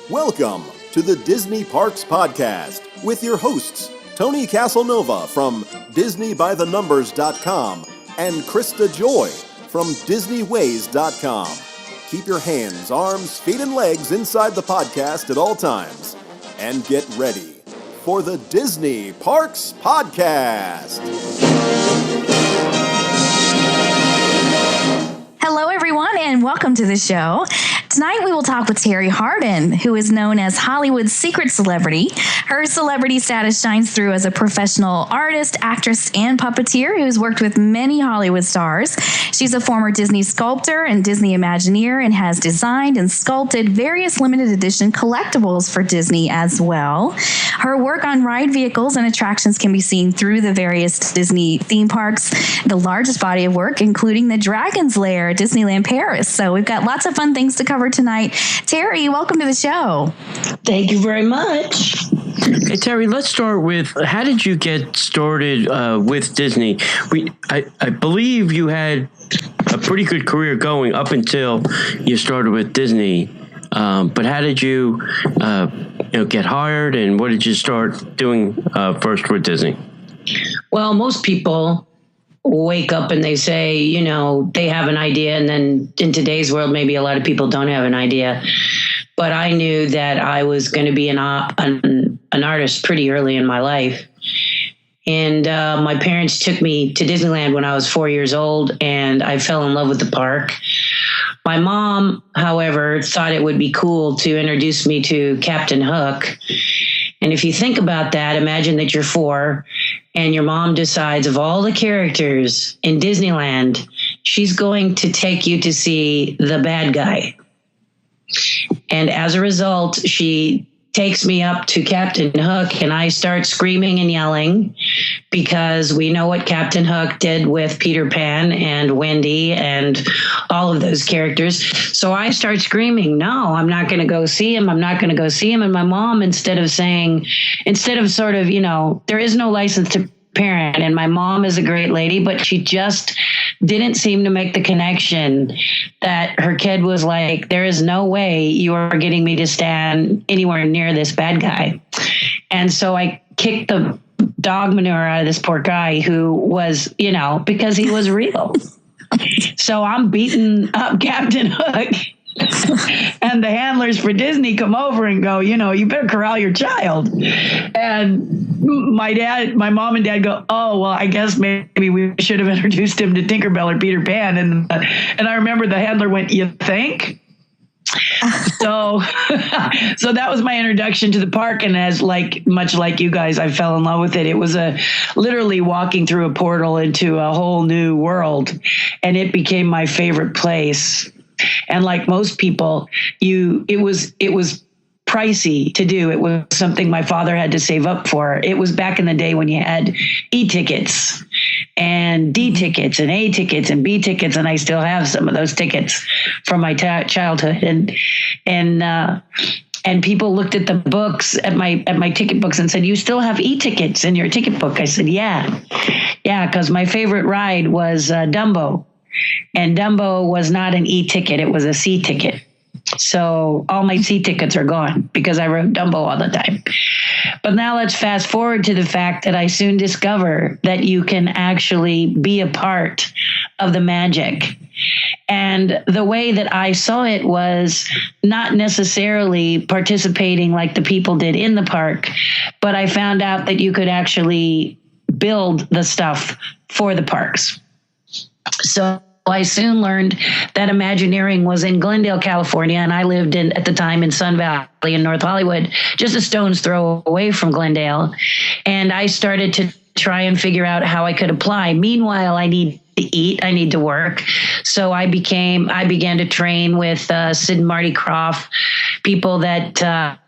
Welcome to the Disney Parks Podcast with your hosts, Tony Casanova from DisneyByTheNumbers.com and Krista Joy from DisneyWays.com. Keep your hands, arms, feet, and legs inside the podcast at all times. And get ready for the Disney Parks Podcast. Hello, everyone, and welcome to the show. Tonight, we will talk with Terri Hardin, who is known as Hollywood's secret celebrity. Her celebrity status shines through as a professional artist, actress, and puppeteer who's worked with many Hollywood stars. She's a former Disney sculptor and Disney Imagineer and has designed and sculpted various limited edition collectibles for Disney as well. Her work on ride vehicles and attractions can be seen through the various Disney theme parks, the largest body of work, including the Dragon's Lair at Disneyland Paris. So we've got lots of fun things to cover tonight. Terri, welcome to the show. Thank you very much. Hey, Terri, let's start with, how did you get started with Disney? I believe you had a pretty good career going up until you started with Disney. But how did you, get hired, and what did you start doing first with Disney? Well, most people wake up and they say, they have an idea. And then in today's world, maybe a lot of people don't have an idea. But I knew that I was going to be an artist pretty early in my life. And my parents took me to Disneyland when I was 4 years old, and I fell in love with the park. My mom, however, thought it would be cool to introduce me to Captain Hook. And if you think about that, imagine that you're 4 and your mom decides of all the characters in Disneyland, she's going to take you to see the bad guy. And as a result, she takes me up to Captain Hook, and I start screaming and yelling because we know what Captain Hook did with Peter Pan and Wendy and all of those characters. So I start screaming, no, I'm not going to go see him. I'm not going to go see him. And my mom, instead of sort of, there is no license to parent, and my mom is a great lady, but she just didn't seem to make the connection that her kid was like, there is no way you are getting me to stand anywhere near this bad guy. And so I kicked the dog manure out of this poor guy who was, because he was real. So I'm beating up Captain Hook. And the handlers for Disney come over and go, you better corral your child. And my mom and dad go, oh, well, I guess maybe we should have introduced him to Tinkerbell or Peter Pan. And I remember the handler went, you think? So that was my introduction to the park. And much like you guys, I fell in love with it. It was literally walking through a portal into a whole new world. And it became my favorite place. And like most people, it was pricey to do. It was something my father had to save up for. It was back in the day when you had E-tickets and D tickets and A tickets and B tickets, and I still have some of those tickets from my childhood. And people looked at the books at my ticket books and said, "You still have E-tickets in your ticket book?" I said, "Yeah, because my favorite ride was Dumbo." And Dumbo was not an E-ticket, it was a C ticket. So all my C tickets are gone because I rode Dumbo all the time. But now let's fast forward to the fact that I soon discover that you can actually be a part of the magic. And the way that I saw it was not necessarily participating like the people did in the park, but I found out that you could actually build the stuff for the parks. So I soon learned that Imagineering was in Glendale, California, and I lived at the time in Sun Valley in North Hollywood, just a stone's throw away from Glendale. And I started to try and figure out how I could apply. Meanwhile, I need to eat, I need to work. So I began to train with Sid and Marty Krofft, people that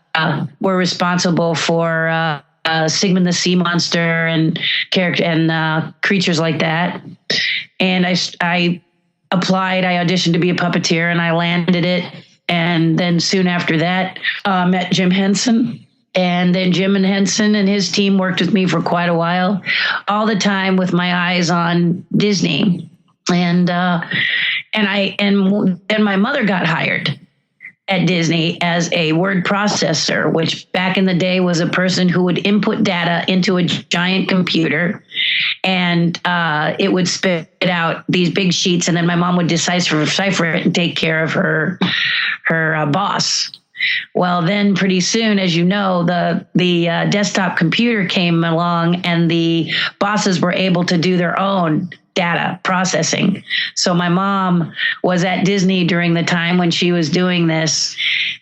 were responsible for Sigmund the Sea Monster and creatures like that. And I applied, I auditioned to be a puppeteer, and I landed it. And then soon after that, met Jim Henson. And then Jim and Henson and his team worked with me for quite a while, all the time with my eyes on Disney. And my mother got hired. at Disney as a word processor, which back in the day was a person who would input data into a giant computer, and it would spit out these big sheets, and then my mom would decipher it and take care of her boss. Well, then pretty soon, as you know, the desktop computer came along, and the bosses were able to do their own data processing. So my mom was at Disney during the time when she was doing this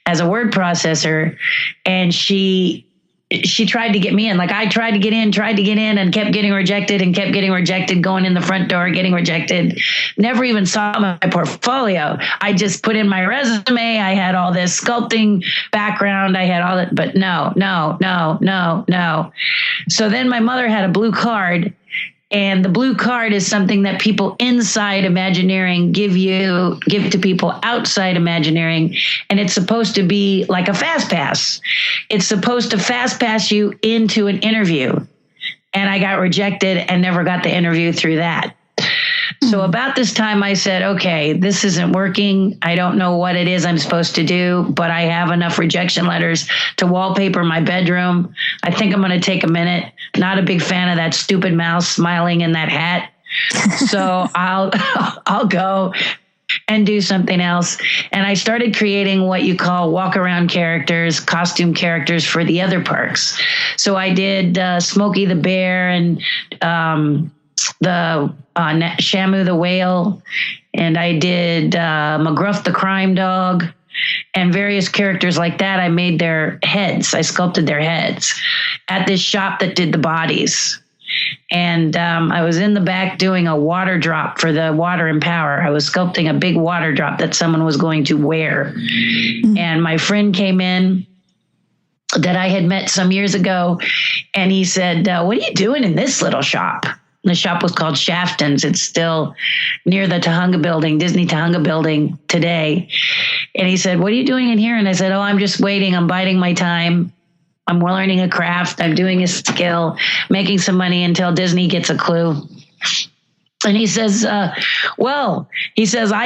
as a word processor, and she tried to get me in. Like, I tried to get in and kept getting rejected, going in the front door, getting rejected. Never even saw my portfolio. I just put in my resume. I had all this sculpting background. I had all that, but no. So then my mother had a blue card. And the blue card is something that people inside Imagineering give to people outside Imagineering. And it's supposed to be like a fast pass. It's supposed to fast pass you into an interview. And I got rejected and never got the interview through that. So about this time I said, okay, this isn't working. I don't know what it is I'm supposed to do, but I have enough rejection letters to wallpaper my bedroom. I think I'm going to take a minute. Not a big fan of that stupid mouse smiling in that hat. So I'll go and do something else. And I started creating what you call walk around characters, costume characters for the other parks. So I did Smokey the Bear and the Shamu the Whale, and I did McGruff the Crime Dog, and various characters like that. I made their heads. I sculpted their heads at this shop that did the bodies. And I was in the back doing a water drop for the Water and Power. I was sculpting a big water drop that someone was going to wear. And my friend came in that I had met some years ago, and he said, what are you doing in this little shop? The shop was called Shafton's. It's still near the Tahunga building, Disney Tahunga building today. And he said, what are you doing in here? And I said, oh, I'm just waiting. I'm biding my time. I'm learning a craft. I'm doing a skill, making some money until Disney gets a clue. And he says, I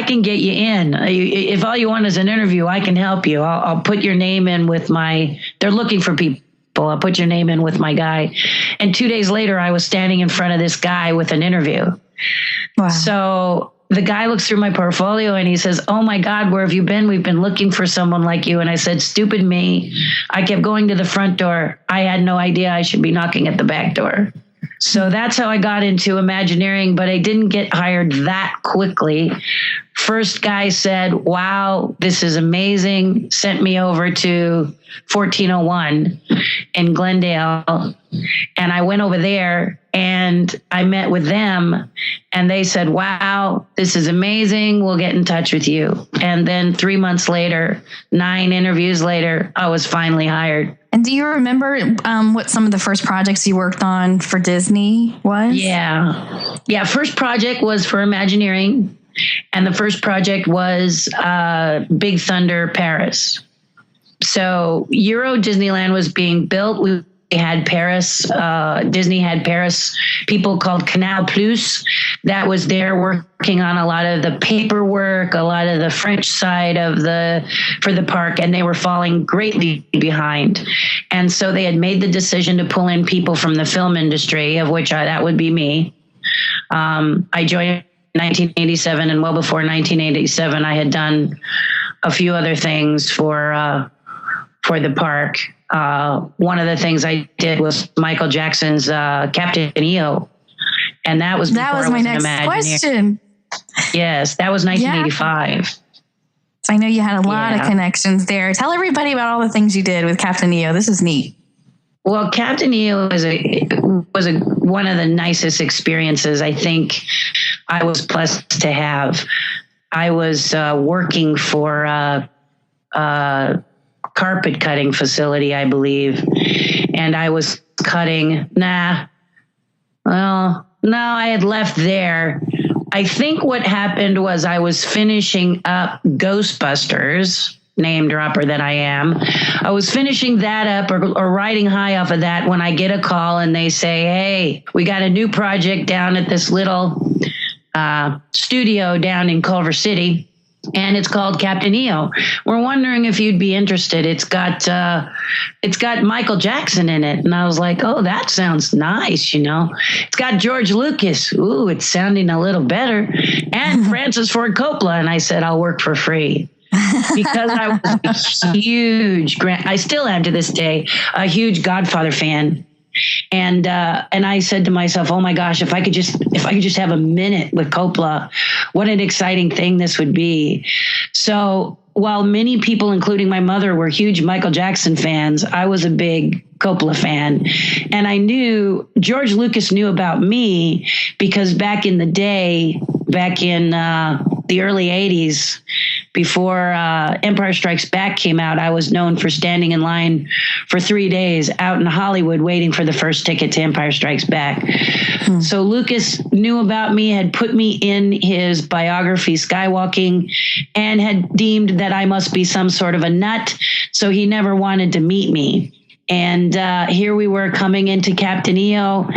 can get you in. If all you want is an interview, I can help you. I'll put your name in with they're looking for people. I'll put your name in with my guy. And 2 days later, I was standing in front of this guy with an interview. Wow. So the guy looks through my portfolio and he says, oh my God, where have you been? We've been looking for someone like you. And I said, stupid me. I kept going to the front door. I had no idea I should be knocking at the back door. So that's how I got into Imagineering, but I didn't get hired that quickly. First guy said, wow, this is amazing. Sent me over to 1401 in Glendale. And I went over there and I met with them and they said, wow, this is amazing. We'll get in touch with you. And then 3 months later, 9 interviews later, I was finally hired. And do you remember what some of the first projects you worked on for Disney was? Yeah. First project was for Imagineering. And the first project was Big Thunder Paris. So Euro Disneyland was being built. We had Paris, Disney had Paris people called Canal Plus that was there working on a lot of the paperwork, a lot of the French side for the park, and they were falling greatly behind. And so they had made the decision to pull in people from the film industry, of which that would be me. I joined in 1987, and well before 1987, I had done a few other things for the park. One of the things I did was Michael Jackson's Captain EO. And that was my next question. Yes, that was 1985. Yeah. So I know you had a lot of connections there. Tell everybody about all the things you did with Captain EO. This is neat. Well, Captain EO was one of the nicest experiences I think I was blessed to have. I was working for a carpet cutting facility, I believe, and I was cutting. I had left there. I think what happened was I was finishing up Ghostbusters, name dropper that I am. I was finishing that up or riding high off of that when I get a call and they say, hey, we got a new project down at this little studio down in Culver City. and it's called Captain EO. We're wondering if you'd be interested. It's got Michael Jackson in it. And I was like, oh, that sounds nice, you know. It's got George Lucas. Ooh, it's sounding a little better. And Francis Ford Coppola. And I said, I'll work for free. Because I was a huge, I still am to this day, a huge Godfather fan. And I said to myself, oh my gosh, if I could just have a minute with Coppola, what an exciting thing this would be. So while many people, including my mother, were huge Michael Jackson fans, I was a big Coppola fan. And I knew George Lucas knew about me because back in the day, back in the early 80s, before Empire Strikes Back came out, I was known for standing in line for 3 days out in Hollywood waiting for the first ticket to Empire Strikes Back. So Lucas knew about me, had put me in his biography, Skywalking, and had deemed that I must be some sort of a nut. So he never wanted to meet me. And here we were coming into Captain EO,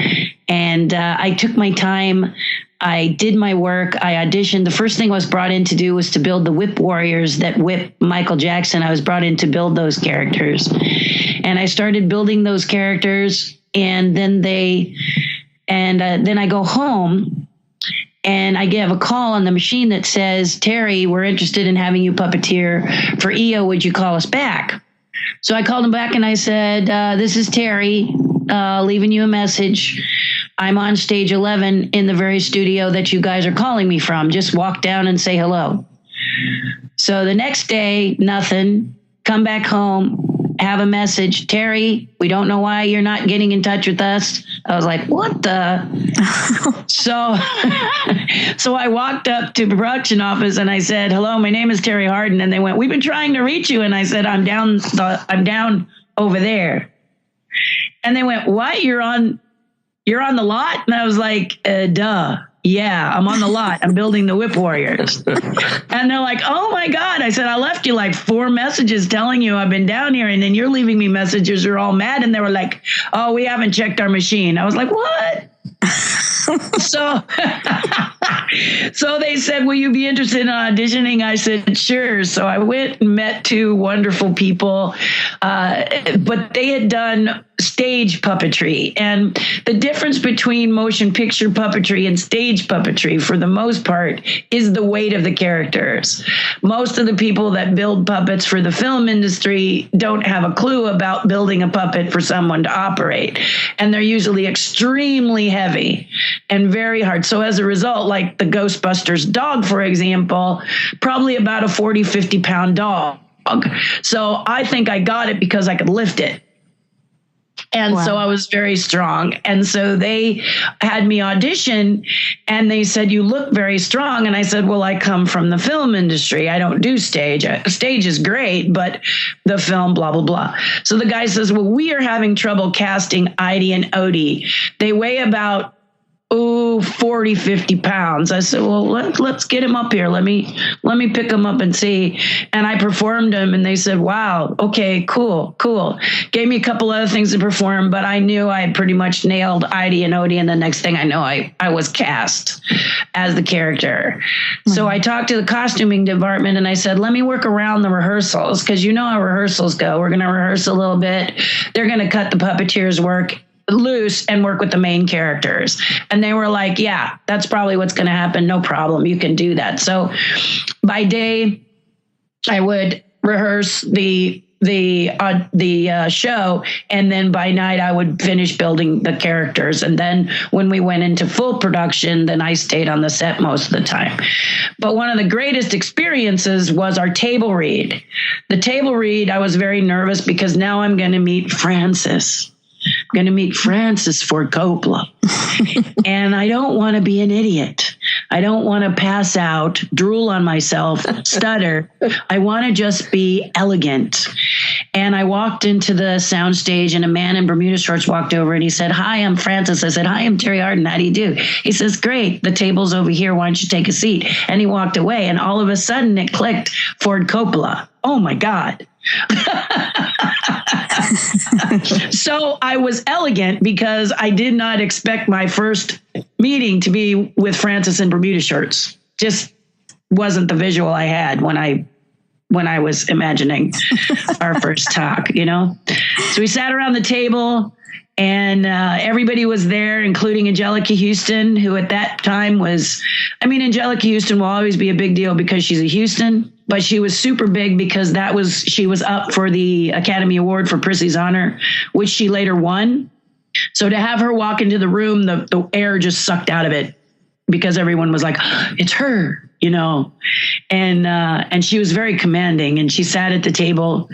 and I took my time. I did my work. I auditioned. The first thing I was brought in to do was to build the whip warriors that whip Michael Jackson. I was brought in to build those characters. And I started building those characters. And then then I go home and I get a call on the machine that says, Terry, we're interested in having you puppeteer for EO. Would you call us back? So I called him back and I said, this is Terry, leaving you a message. I'm on stage 11 in the very studio that you guys are calling me from. Just walk down and say hello. So the next day, nothing. Come back home, have a message. Terry, we don't know why you're not getting in touch with us. I was like, what the? So I walked up to the production office and I said, hello, my name is Terri Hardin. And they went, we've been trying to reach you. And I said, I'm down over there. And they went, what? You're on the lot? And I was like, duh. Yeah, I'm on the lot. I'm building the Whip Warriors. And they're like, oh my God. I said, I left you like 4 messages telling you I've been down here. And then you're leaving me messages. You're all mad. And they were like, oh, we haven't checked our machine. I was like, what? So they said, will you be interested in auditioning? I said, sure. So I went and met 2 wonderful people, but they had done stage puppetry. And the difference between motion picture puppetry and stage puppetry, for the most part, is the weight of the characters. Most of the people that build puppets for the film industry don't have a clue about building a puppet for someone to operate. And they're usually extremely heavy and very hard. So as a result, like the Ghostbusters dog, for example, probably about a 40, 50 pound dog. So I think I got it because I could lift it. And wow. So I was very strong. And so they had me audition and they said, you look very strong. And I said, well, I come from the film industry. I don't do stage. Stage is great, but the film, blah, blah, blah. So the guy says, well, we are having trouble casting Idie and Odie. They weigh about 40, 50 pounds. I said, well, let's get him up here. Let me pick him up and see. And I performed him and they said, wow, okay, cool. Gave me a couple other things to perform, but I knew I had pretty much nailed Idie and Odie. And the next thing I know, I was cast as the character. Mm-hmm. So I talked to the costuming department and I said, let me work around the rehearsals because you know how rehearsals go. We're going to rehearse a little bit. They're going to cut the puppeteers' work loose and work with the main characters. And they were like, yeah, that's probably what's going to happen. No problem. You can do that. So by day, I would rehearse the show. And then by night I would finish building the characters. And then when we went into full production, then I stayed on the set most of the time. But one of the greatest experiences was our table read. The table read, I was very nervous because now I'm going to meet Francis. I'm going to meet Francis Ford Coppola. And I don't want to be an idiot. I don't want to pass out, drool on myself, stutter. I want to just be elegant. And I walked into the soundstage and a man in Bermuda shorts walked over and he said, hi, I'm Francis. I said, hi, I'm Terri Hardin. How do you do? He says, great. The table's over here. Why don't you take a seat? And he walked away. And all of a sudden it clicked, Ford Coppola. Oh my God. So I was elegant because I did not expect my first meeting to be with Francis in Bermuda shorts. Just wasn't the visual I had when I was imagining our first talk, So we sat around the table, and everybody was there, including Angelica Houston, who at that time Angelica Houston will always be a big deal because she's a Houston, but she was super big because she was up for the Academy Award for Prissy's Honor, which she later won. So to have her walk into the room, the air just sucked out of it because everyone was like, it's her, and she was very commanding, and she sat at the table,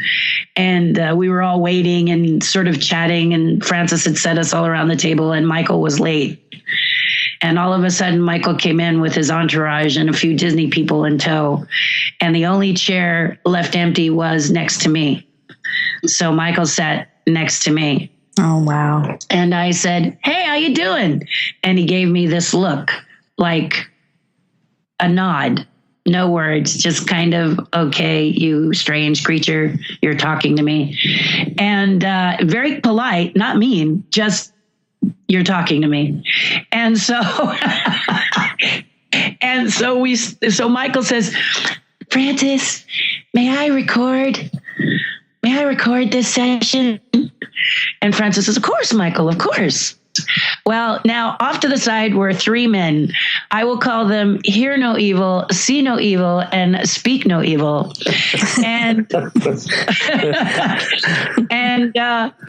and we were all waiting and sort of chatting, and Francis had set us all around the table, and Michael was late. And all of a sudden, Michael came in with his entourage and a few Disney people in tow. And the only chair left empty was next to me. So Michael sat next to me. Oh, wow. And I said, hey, how you doing? And he gave me this look, like a nod, no words, just kind of, okay, you strange creature, you're talking to me. And very polite, not mean, just you're talking to me. And so, so Michael says, Francis, may I record this session? And Francis says, of course, Michael, of course. Well, now off to the side were three men. I will call them hear no evil, see no evil, and speak no evil. And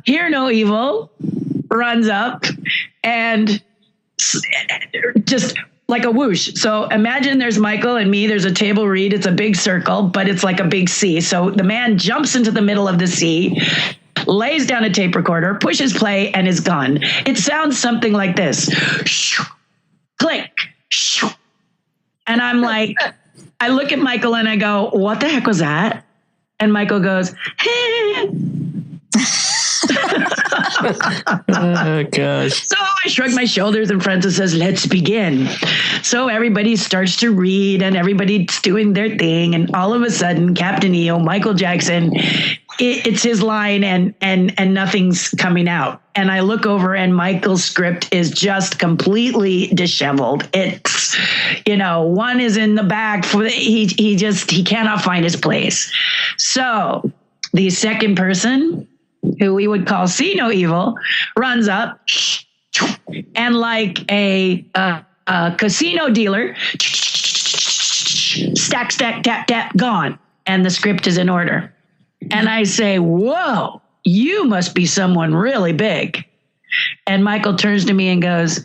hear no evil runs up and just like a whoosh. So imagine there's Michael and me, there's a table read. It's a big circle, but it's like a big C. So the man jumps into the middle of the C, lays down a tape recorder, pushes play, and is gone. It sounds something like this. Click. And I'm like, I look at Michael and I go, what the heck was that? And Michael goes, hey. Oh, gosh. So I shrug my shoulders and Francis says, let's begin. So everybody starts to read and everybody's doing their thing. And all of a sudden, Captain EO, Michael Jackson, it's his line and nothing's coming out. And I look over and Michael's script is just completely disheveled. It's, one is in the back. He cannot find his place. So the second person, who we would call See No Evil, runs up and like a casino dealer, stack, tap, tap, gone. And the script is in order. And I say, whoa, you must be someone really big. And Michael turns to me and goes,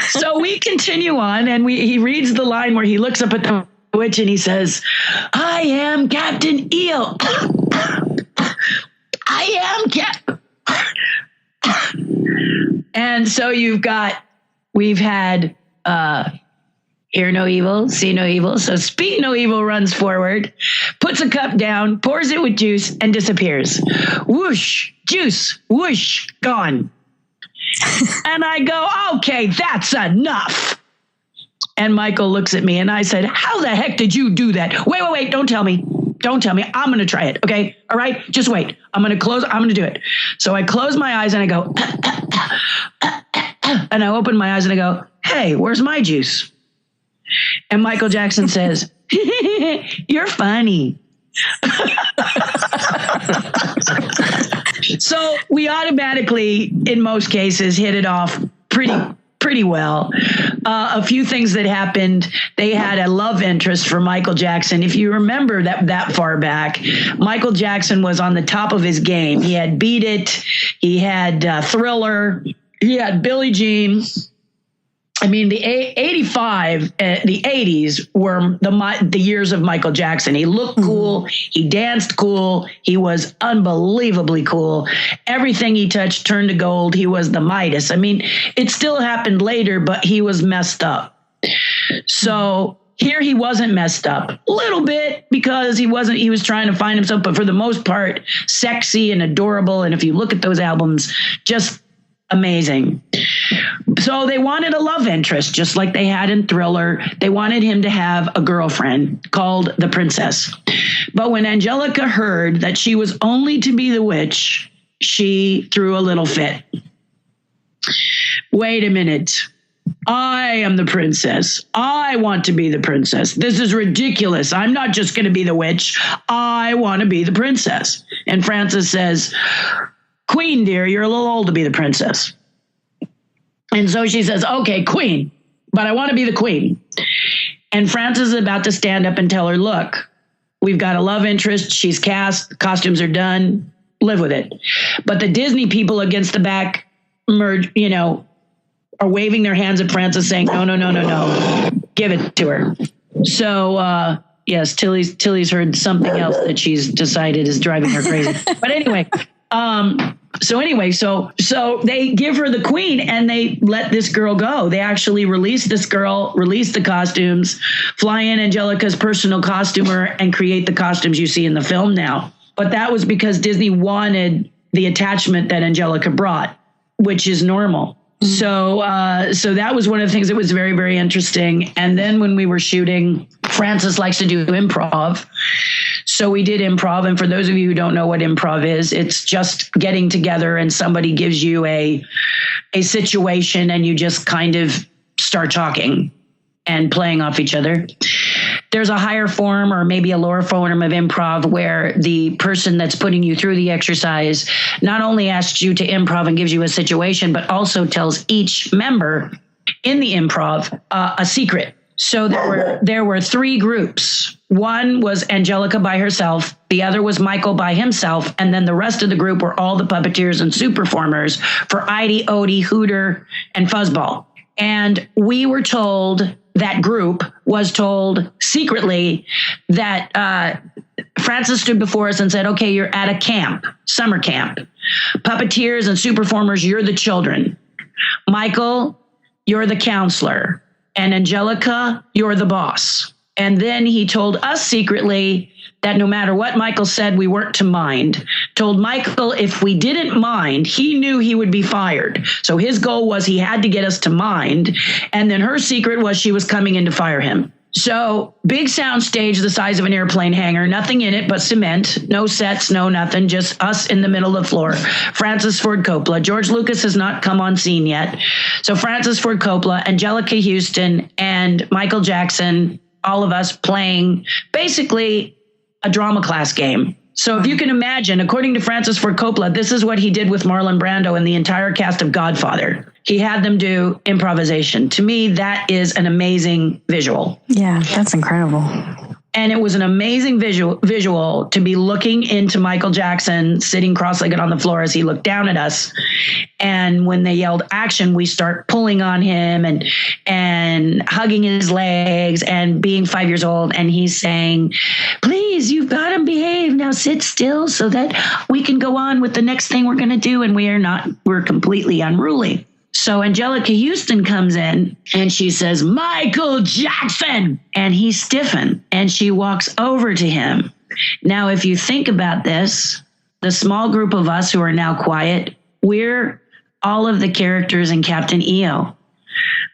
so we continue on and he reads the line where he looks up at the witch and he says, I am Captain EO. I am And so we've had hear no evil, see no evil. So speak no evil runs forward, puts a cup down, pours it with juice, and disappears. Whoosh, juice, whoosh, gone. And I go, okay, that's enough. And Michael looks at me and I said, how the heck did you do that? Wait, don't tell me. Don't tell me. I'm going to try it. Okay. All right. Just wait. I'm going to do it. So I close my eyes and I go, and I open my eyes and I go, hey, where's my juice? And Michael Jackson says, you're funny. So we automatically, in most cases, hit it off pretty well. A few things that happened. They had a love interest for Michael Jackson. If you remember that far back, Michael Jackson was on the top of his game. He had Beat It. He had Thriller. He had Billie Jean. I mean, the 85, the 80s were the years of Michael Jackson. He looked cool. He danced cool. He was unbelievably cool. Everything he touched turned to gold. He was the Midas. I mean, it still happened later, but he was messed up. So here he wasn't messed up a little bit because he was trying to find himself, but for the most part, sexy and adorable. And if you look at those albums, just amazing. So they wanted a love interest, just like they had in Thriller. They wanted him to have a girlfriend called the Princess. But when Angelica heard that she was only to be the witch, she threw a little fit. wait a minute. I am the princess. I want to be the princess. This is ridiculous. I'm not just going to be the witch. I want to be the princess. And Frances says, Queen, dear, you're a little old to be the princess. And so she says, okay, queen, but I want to be the queen. And Frances is about to stand up and tell her, look, we've got a love interest. She's cast. Costumes are done. Live with it. But the Disney people against the back are waving their hands at Frances saying, no, give it to her. So, yes, Tilly's heard something else that she's decided is driving her crazy. But anyway, so they give her the queen and they let this girl go. They actually release this girl, release the costumes, fly in Angelica's personal costumer and create the costumes you see in the film now. But that was because Disney wanted the attachment that Angelica brought, which is normal. So that was one of the things that was very, very interesting. And then when we were shooting, Frances likes to do improv. So we did improv. And for those of you who don't know what improv is, it's just getting together and somebody gives you a situation and you just kind of start talking and playing off each other. There's a higher form or maybe a lower form of improv where the person that's putting you through the exercise not only asks you to improv and gives you a situation, but also tells each member in the improv a secret. So there were three groups. One was Angelica by herself. The other was Michael by himself. And then the rest of the group were all the puppeteers and soup performers for Idie, Odie, Hooter, and Fuzzball. And we were told, that group was told secretly that Frances stood before us and said, okay, you're at a camp, summer camp. Puppeteers and soup performers, you're the children. Michael, you're the counselor. And Angelica, you're the boss. And then he told us secretly that no matter what Michael said, we weren't to mind. Told Michael if we didn't mind, he knew he would be fired. So his goal was he had to get us to mind. And then her secret was she was coming in to fire him. So big sound stage the size of an airplane hangar, nothing in it but cement, no sets, no nothing, just us in the middle of the floor. Francis Ford Coppola. George Lucas has not come on scene yet. So Francis Ford Coppola, Angelica Houston, and Michael Jackson, all of us playing basically a drama class game. So if you can imagine, according to Francis Ford Coppola, this is what he did with Marlon Brando and the entire cast of Godfather. He had them do improvisation. To me, that is an amazing visual. Yeah, that's incredible. And it was an amazing visual to be looking into Michael Jackson sitting cross-legged on the floor as he looked down at us. And when they yelled action, we start pulling on him and hugging his legs and being 5 years old. And he's saying, please, you've got to behave. Now sit still so that we can go on with the next thing we're going to do. And we're completely unruly. So Angelica Houston comes in and she says, Michael Jackson. And he stiffened and she walks over to him. Now, if you think about this, the small group of us who are now quiet, we're all of the characters in Captain EO.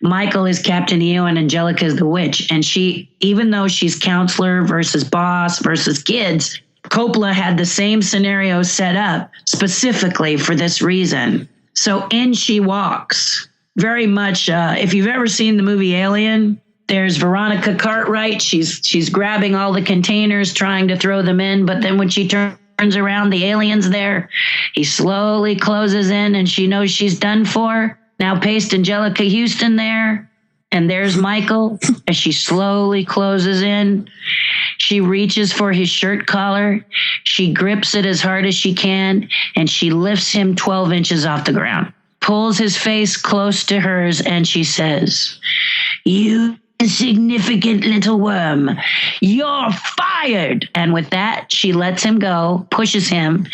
Michael is Captain EO and Angelica is the witch. And she, even though she's counselor versus boss versus kids, Coppola had the same scenario set up specifically for this reason. So in she walks, very much. If you've ever seen the movie Alien, there's Veronica Cartwright. She's grabbing all the containers, trying to throw them in. But then when she turns around, the alien's there. He slowly closes in and she knows she's done for. Now paste Angelica Houston there. And there's Michael as she slowly closes in. She reaches for his shirt collar. She grips it as hard as she can, and she lifts him 12 inches off the ground, pulls his face close to hers, and she says, you insignificant little worm, you're fired. And with that, she lets him go, pushes him.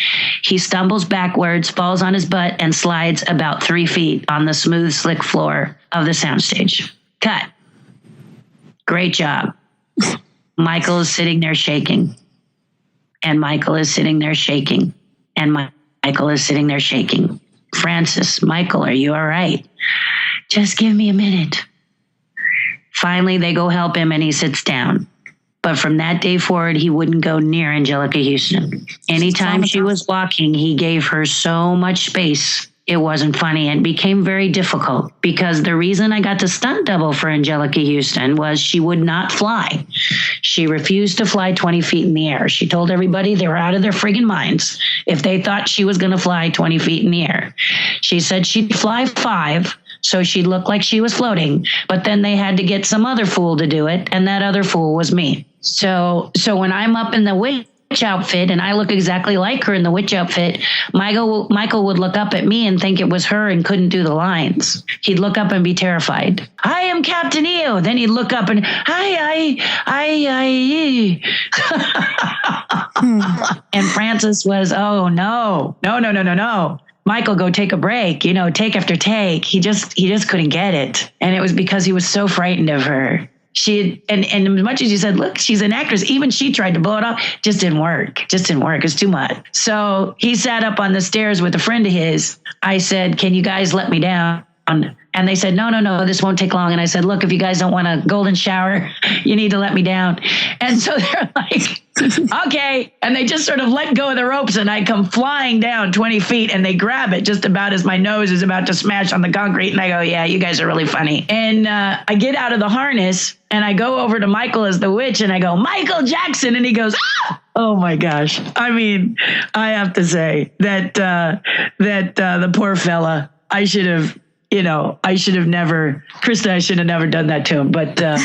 He stumbles backwards, falls on his butt, and slides about 3 feet on the smooth, slick floor of the soundstage. Cut. Great job. Michael is sitting there shaking. And Michael is sitting there shaking. And Michael is sitting there shaking. Francis, Michael, are you all right? Just give me a minute. Finally, they go help him and he sits down. But from that day forward, he wouldn't go near Angelica Houston. Anytime she was walking, he gave her so much space it wasn't funny and became very difficult because the reason I got the stunt double for Angelica Houston was she would not fly. She refused to fly 20 feet in the air. She told everybody they were out of their friggin' minds if they thought she was going to fly 20 feet in the air. She said she'd fly 5, so she'd look like she was floating, but then they had to get some other fool to do it, and that other fool was me. So when I'm up in the witch outfit and I look exactly like her in the witch outfit, Michael would look up at me and think it was her and couldn't do the lines. He'd look up and be terrified. I am Captain EO. Then he'd look up and I. And Francis was, oh no. Michael, go take a break, take after take. He just couldn't get it. And it was because he was so frightened of her. And as much as you said, look, she's an actress, even she tried to blow it off, just didn't work. It's too much. So he sat up on the stairs with a friend of his. I said, can you guys let me down? And they said, no, this won't take long. And I said, look, if you guys don't want a golden shower, you need to let me down. And so they're like, okay. And they just sort of let go of the ropes and I come flying down 20 feet and they grab it just about as my nose is about to smash on the concrete. And I go, yeah, you guys are really funny. And I get out of the harness and I go over to Michael as the witch and I go, Michael Jackson. And he goes, ah! Oh my gosh. I mean, I have to say that the poor fella, I should have never, Krista, I should have never done that to him. But I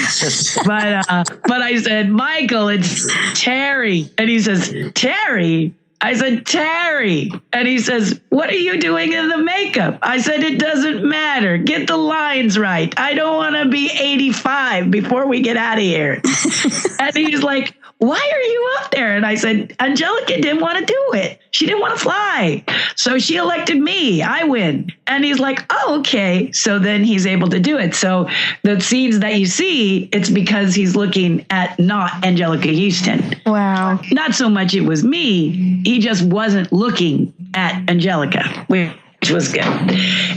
said, Michael, it's Terri. And he says, Terri? I said, Terri. And he says, what are you doing in the makeup? I said, it doesn't matter. Get the lines right. I don't want to be 85 before we get out of here. And he's like, why are you up there? And I said, Angelica didn't want to do it. She didn't want to fly. So she elected me. I win. And he's like, oh, okay. So then he's able to do it. So the scenes that you see, it's because he's looking at not Angelica Houston. Wow. Not so much it was me. He just wasn't looking at Angelica, which was good.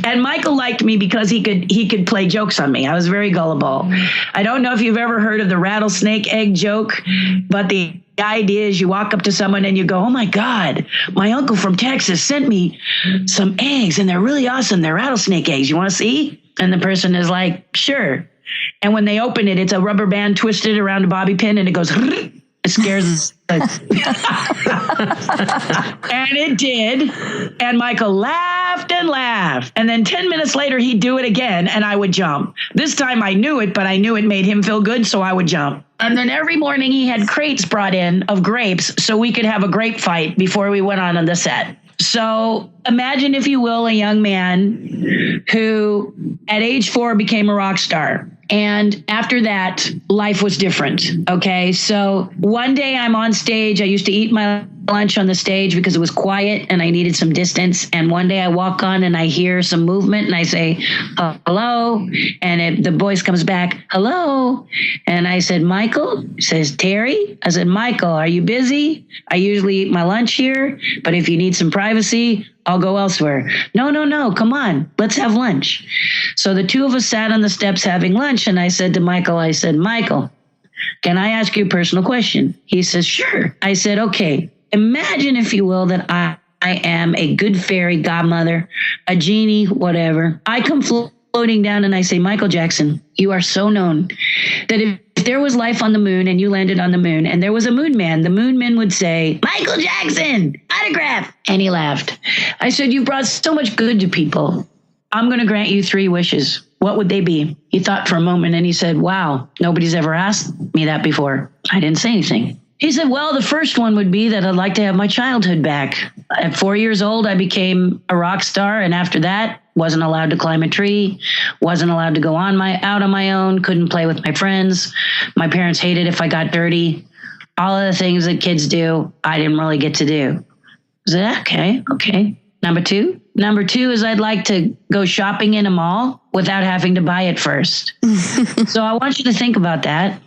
And Michael liked me because he could play jokes on me. I was very gullible. I don't know if you've ever heard of the rattlesnake egg joke, but the idea is you walk up to someone and you go, oh my God, my uncle from Texas sent me some eggs and they're really awesome. They're rattlesnake eggs. You want to see? And the person is like, sure. And when they open it, it's a rubber band twisted around a bobby pin and it goes, it scares and it did. And Michael laughed and laughed. And then 10 minutes later, he'd do it again and I would jump. This time I knew it, but I knew it made him feel good, so I would jump. And then every morning he had crates brought in of grapes so we could have a grape fight before we went on the set. So imagine, if you will, a young man who at age 4 became a rock star. And after that, life was different. Okay. So one day I'm on stage. I used to eat my lunch on the stage because it was quiet and I needed some distance. And one day I walk on and I hear some movement and I say, hello. And the voice comes back, hello. And I said, Michael? He says, Terri? I said, Michael, are you busy? I usually eat my lunch here, but if you need some privacy, I'll go elsewhere. No, come on, let's have lunch. So the two of us sat on the steps having lunch, and I said to Michael, Michael, can I ask you a personal question? He says, sure. I said, okay, imagine, if you will, that I am a good fairy godmother, a genie, whatever. I come floating down and I say, Michael Jackson, you are so known that if there was life on the moon and you landed on the moon and there was a moon man, the moon man would say, Michael Jackson, autograph. And he laughed. I said, you brought so much good to people. I'm going to grant you 3 wishes. What would they be? He thought for a moment and he said, wow, nobody's ever asked me that before. I didn't say anything. He said, well, the first one would be that I'd like to have my childhood back. At 4 years old, I became a rock star. And after that, wasn't allowed to climb a tree, wasn't allowed to go out on my own, couldn't play with my friends. My parents hated if I got dirty. All of the things that kids do, I didn't really get to do. I said, okay. Number two is I'd like to go shopping in a mall without having to buy it first. So I want you to think about that.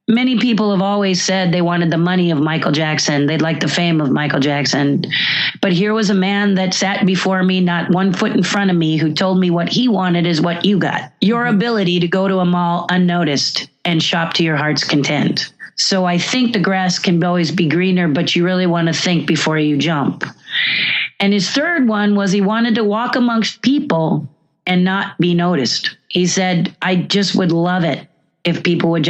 Many people have always said they wanted the money of Michael Jackson. They'd like the fame of Michael Jackson. But here was a man that sat before me, not 1 foot in front of me, who told me what he wanted is what you got. Your ability to go to a mall unnoticed and shop to your heart's content. So I think the grass can always be greener, but you really want to think before you jump. And his third one was he wanted to walk amongst people and not be noticed. He said, I just would love it if people would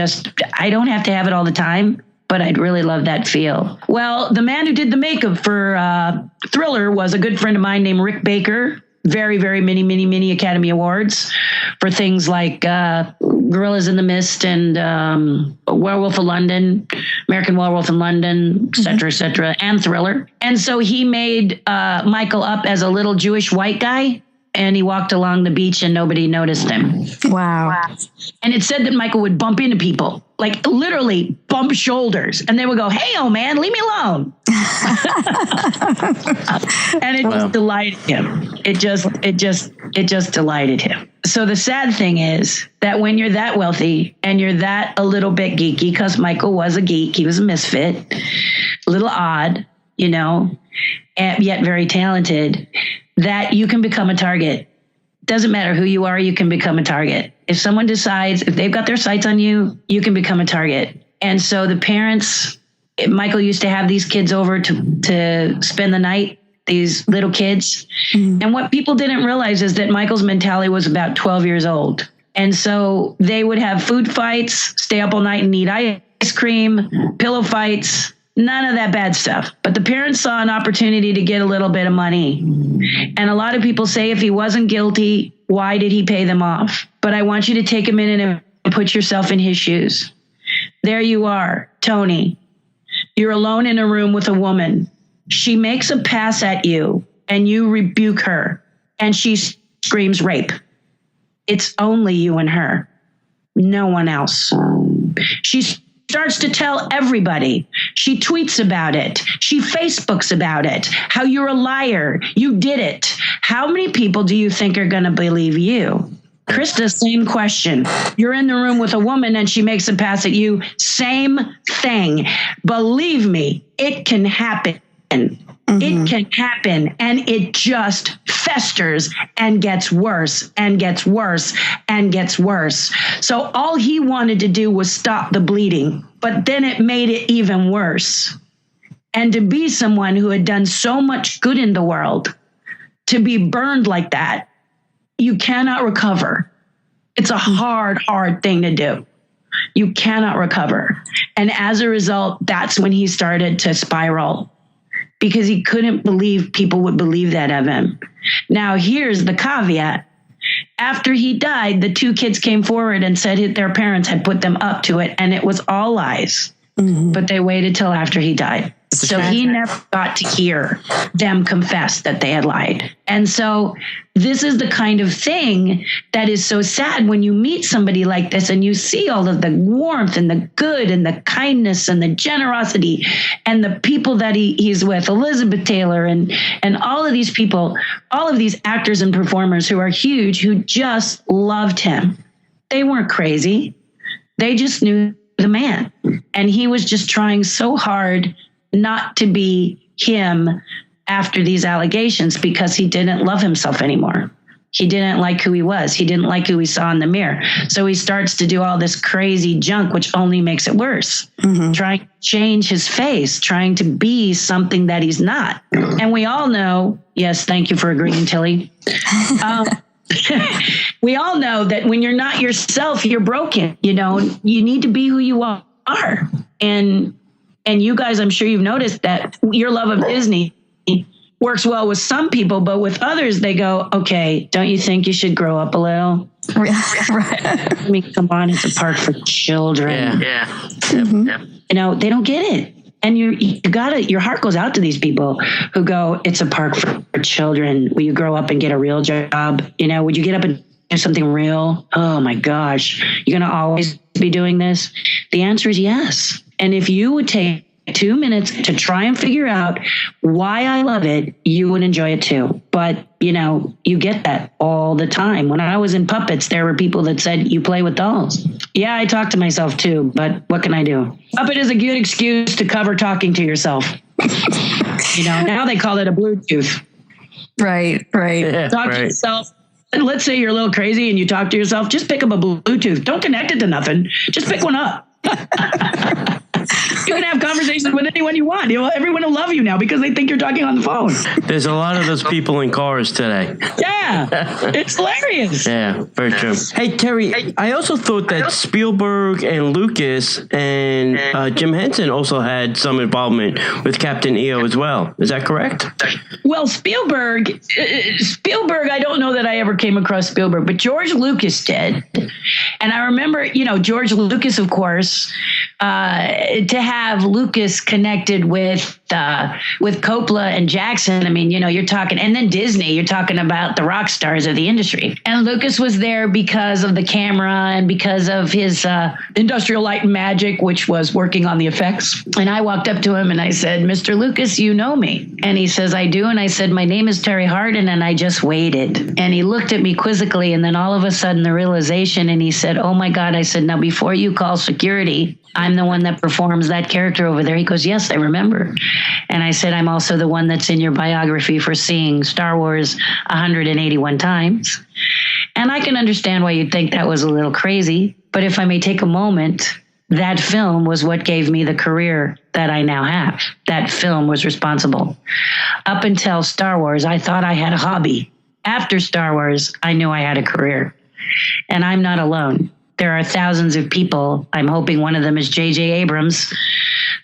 I don't have to have it all the time, but I'd really love that feel. Well, the man who did the makeup for Thriller was a good friend of mine named Rick Baker. Very, very many Academy Awards for things like Gorillas in the Mist and Werewolf of London, American Werewolf in London, et cetera, and Thriller. And so he made Michael up as a little Jewish white guy, and he walked along the beach and nobody noticed him. Wow. And it said that Michael would bump into people, like literally bump shoulders, and they would go, hey, old man, leave me alone. And it just delighted him. It just delighted him. So the sad thing is that when you're that wealthy and you're that a little bit geeky, because Michael was a geek, he was a misfit, a little odd, and yet very talented, that you can become a target. Doesn't matter who you are, you can become a target. If someone decides, if they've got their sights on you, you can become a target. And so the parents, Michael used to have these kids over to spend the night, these little kids. And what people didn't realize is that Michael's mentality was about 12 years old. And so they would have food fights, stay up all night and eat ice cream, pillow fights, none of that bad stuff. But the parents saw an opportunity to get a little bit of money. And a lot of people say if he wasn't guilty, why did he pay them off? But I want you to take a minute and put yourself in his shoes. There you are, Tony. You're alone in a room with a woman. She makes a pass at you and you rebuke her and she screams rape. It's only you and her, no one else. She starts to tell everybody. She tweets about it. She Facebooks about it. How you're a liar. You did it. How many people do you think are going to believe you? Krista, same question. You're in the room with a woman and she makes a pass at you. Same thing. Believe me, it can happen. It can happen, and it just festers and gets worse and gets worse and gets worse. So all he wanted to do was stop the bleeding, but then it made it even worse. And to be someone who had done so much good in the world, to be burned like that, you cannot recover. It's a hard thing to do. You cannot recover. And as a result, that's when he started to spiral, because he couldn't believe people would believe that of him. Now, here's the caveat. After he died, the two kids came forward and said their parents had put them up to it, and it was all lies. But they waited till after he died. So he never got to hear them confess that they had lied. And so this is the kind of thing that is so sad when you meet somebody like this and you see all of the warmth and the good and the kindness and the generosity and the people that he's with, Elizabeth Taylor and all of these people, all of these actors and performers who are huge, who just loved him. They weren't crazy. They just knew the man. And he was just trying so hard not to be him after these allegations, because he didn't love himself anymore. He didn't like who he was. He didn't like who he saw in the mirror. So he starts to do all this crazy junk, which only makes it worse. Trying to change his face, trying to be something that he's not. And we all know, yes, thank you for agreeing, Tilly. We all know that when you're not yourself, you're broken. You need to be who you are. And you guys, I'm sure you've noticed that your love of Disney works well with some people, but with others, they go, okay, don't you think you should grow up a little? Right. I mean, come on, it's a park for children. Yeah. They don't get it. And your heart goes out to these people who go, it's a park for children. Will you grow up and get a real job? Would you get up and do something real? Oh my gosh, you're going to always be doing this? The answer is yes. And if you would take 2 minutes to try and figure out why I love it, you would enjoy it too. But, you get that all the time. When I was in puppets, there were people that said, you play with dolls. Yeah, I talk to myself too, but what can I do? Puppet is a good excuse to cover talking to yourself. Now they call it a Bluetooth. Right. Yeah, talk to yourself. Let's say you're a little crazy and you talk to yourself, just pick up a Bluetooth. Don't connect it to nothing. Just pick one up. You can have conversations with anyone you want. Everyone will love you now because they think you're talking on the phone. There's a lot of those people in cars today. Yeah, it's hilarious. Yeah, very true. Hey, Terri, I also thought that Spielberg and Lucas and Jim Henson also had some involvement with Captain EO as well. Is that correct? Well, Spielberg, I don't know that I ever came across Spielberg, but George Lucas did. And I remember, George Lucas, of course, to have Lucas connected with Coppola and Jackson. I mean, you're talking, and then Disney, you're talking about the rock stars of the industry. And Lucas was there because of the camera and because of his Industrial Light and Magic, which was working on the effects. And I walked up to him and I said, Mr. Lucas, you know me? And he says, I do. And I said, my name is Terri Hardin, and I just waited. And he looked at me quizzically, and then all of a sudden the realization, and he said, oh my God. I said, now before you call security, I'm the one that performs that character over there. He goes, yes, I remember. And I said, I'm also the one that's in your biography for seeing Star Wars 181 times. And I can understand why you'd think that was a little crazy. But if I may take a moment, that film was what gave me the career that I now have. That film was responsible. Up until Star Wars, I thought I had a hobby. After Star Wars, I knew I had a career. And I'm not alone. There are thousands of people. I'm hoping one of them is J.J. Abrams,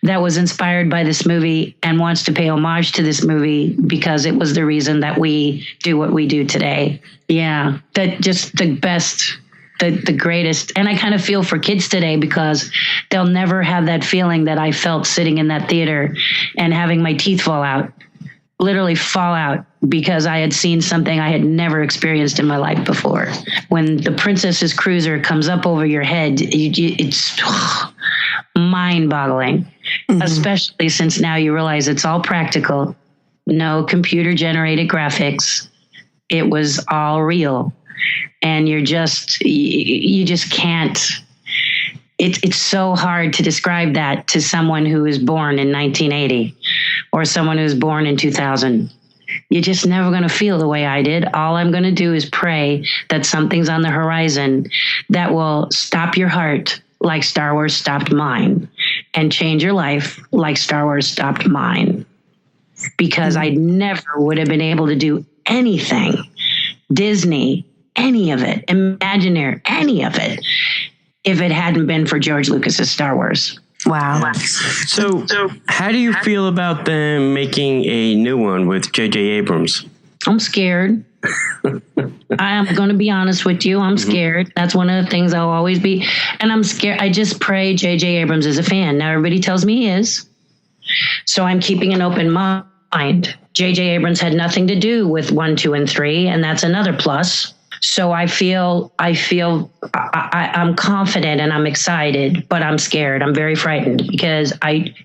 that was inspired by this movie and wants to pay homage to this movie because it was the reason that we do what we do today. Yeah, that just the best, the greatest. And I kind of feel for kids today because they'll never have that feeling that I felt sitting in that theater and having my teeth fall out. Literally fall out because I had seen something I had never experienced in my life before. When the Princess's Cruiser comes up over your head, it's mind-boggling, especially since now you realize it's all practical. No computer-generated graphics. It was all real. And you just can't. It's so hard to describe that to someone who was born in 1980 or someone who was born in 2000. You're just never going to feel the way I did. All I'm going to do is pray that something's on the horizon that will stop your heart like Star Wars stopped mine and change your life like Star Wars stopped mine. Because I never would have been able to do anything, Disney, any of it, Imagineer, any of it, if it hadn't been for George Lucas's Star Wars. Wow. So how do you feel about them making a new one with J.J. Abrams? I'm scared. I'm going to be honest with you. I'm scared. That's one of the things I'll always be. And I'm scared. I just pray J.J. Abrams is a fan. Now, everybody tells me he is. So I'm keeping an open mind. J.J. Abrams had nothing to do with 1, 2, and 3, and that's another plus. So I'm confident and I'm excited, but I'm scared. I'm very frightened because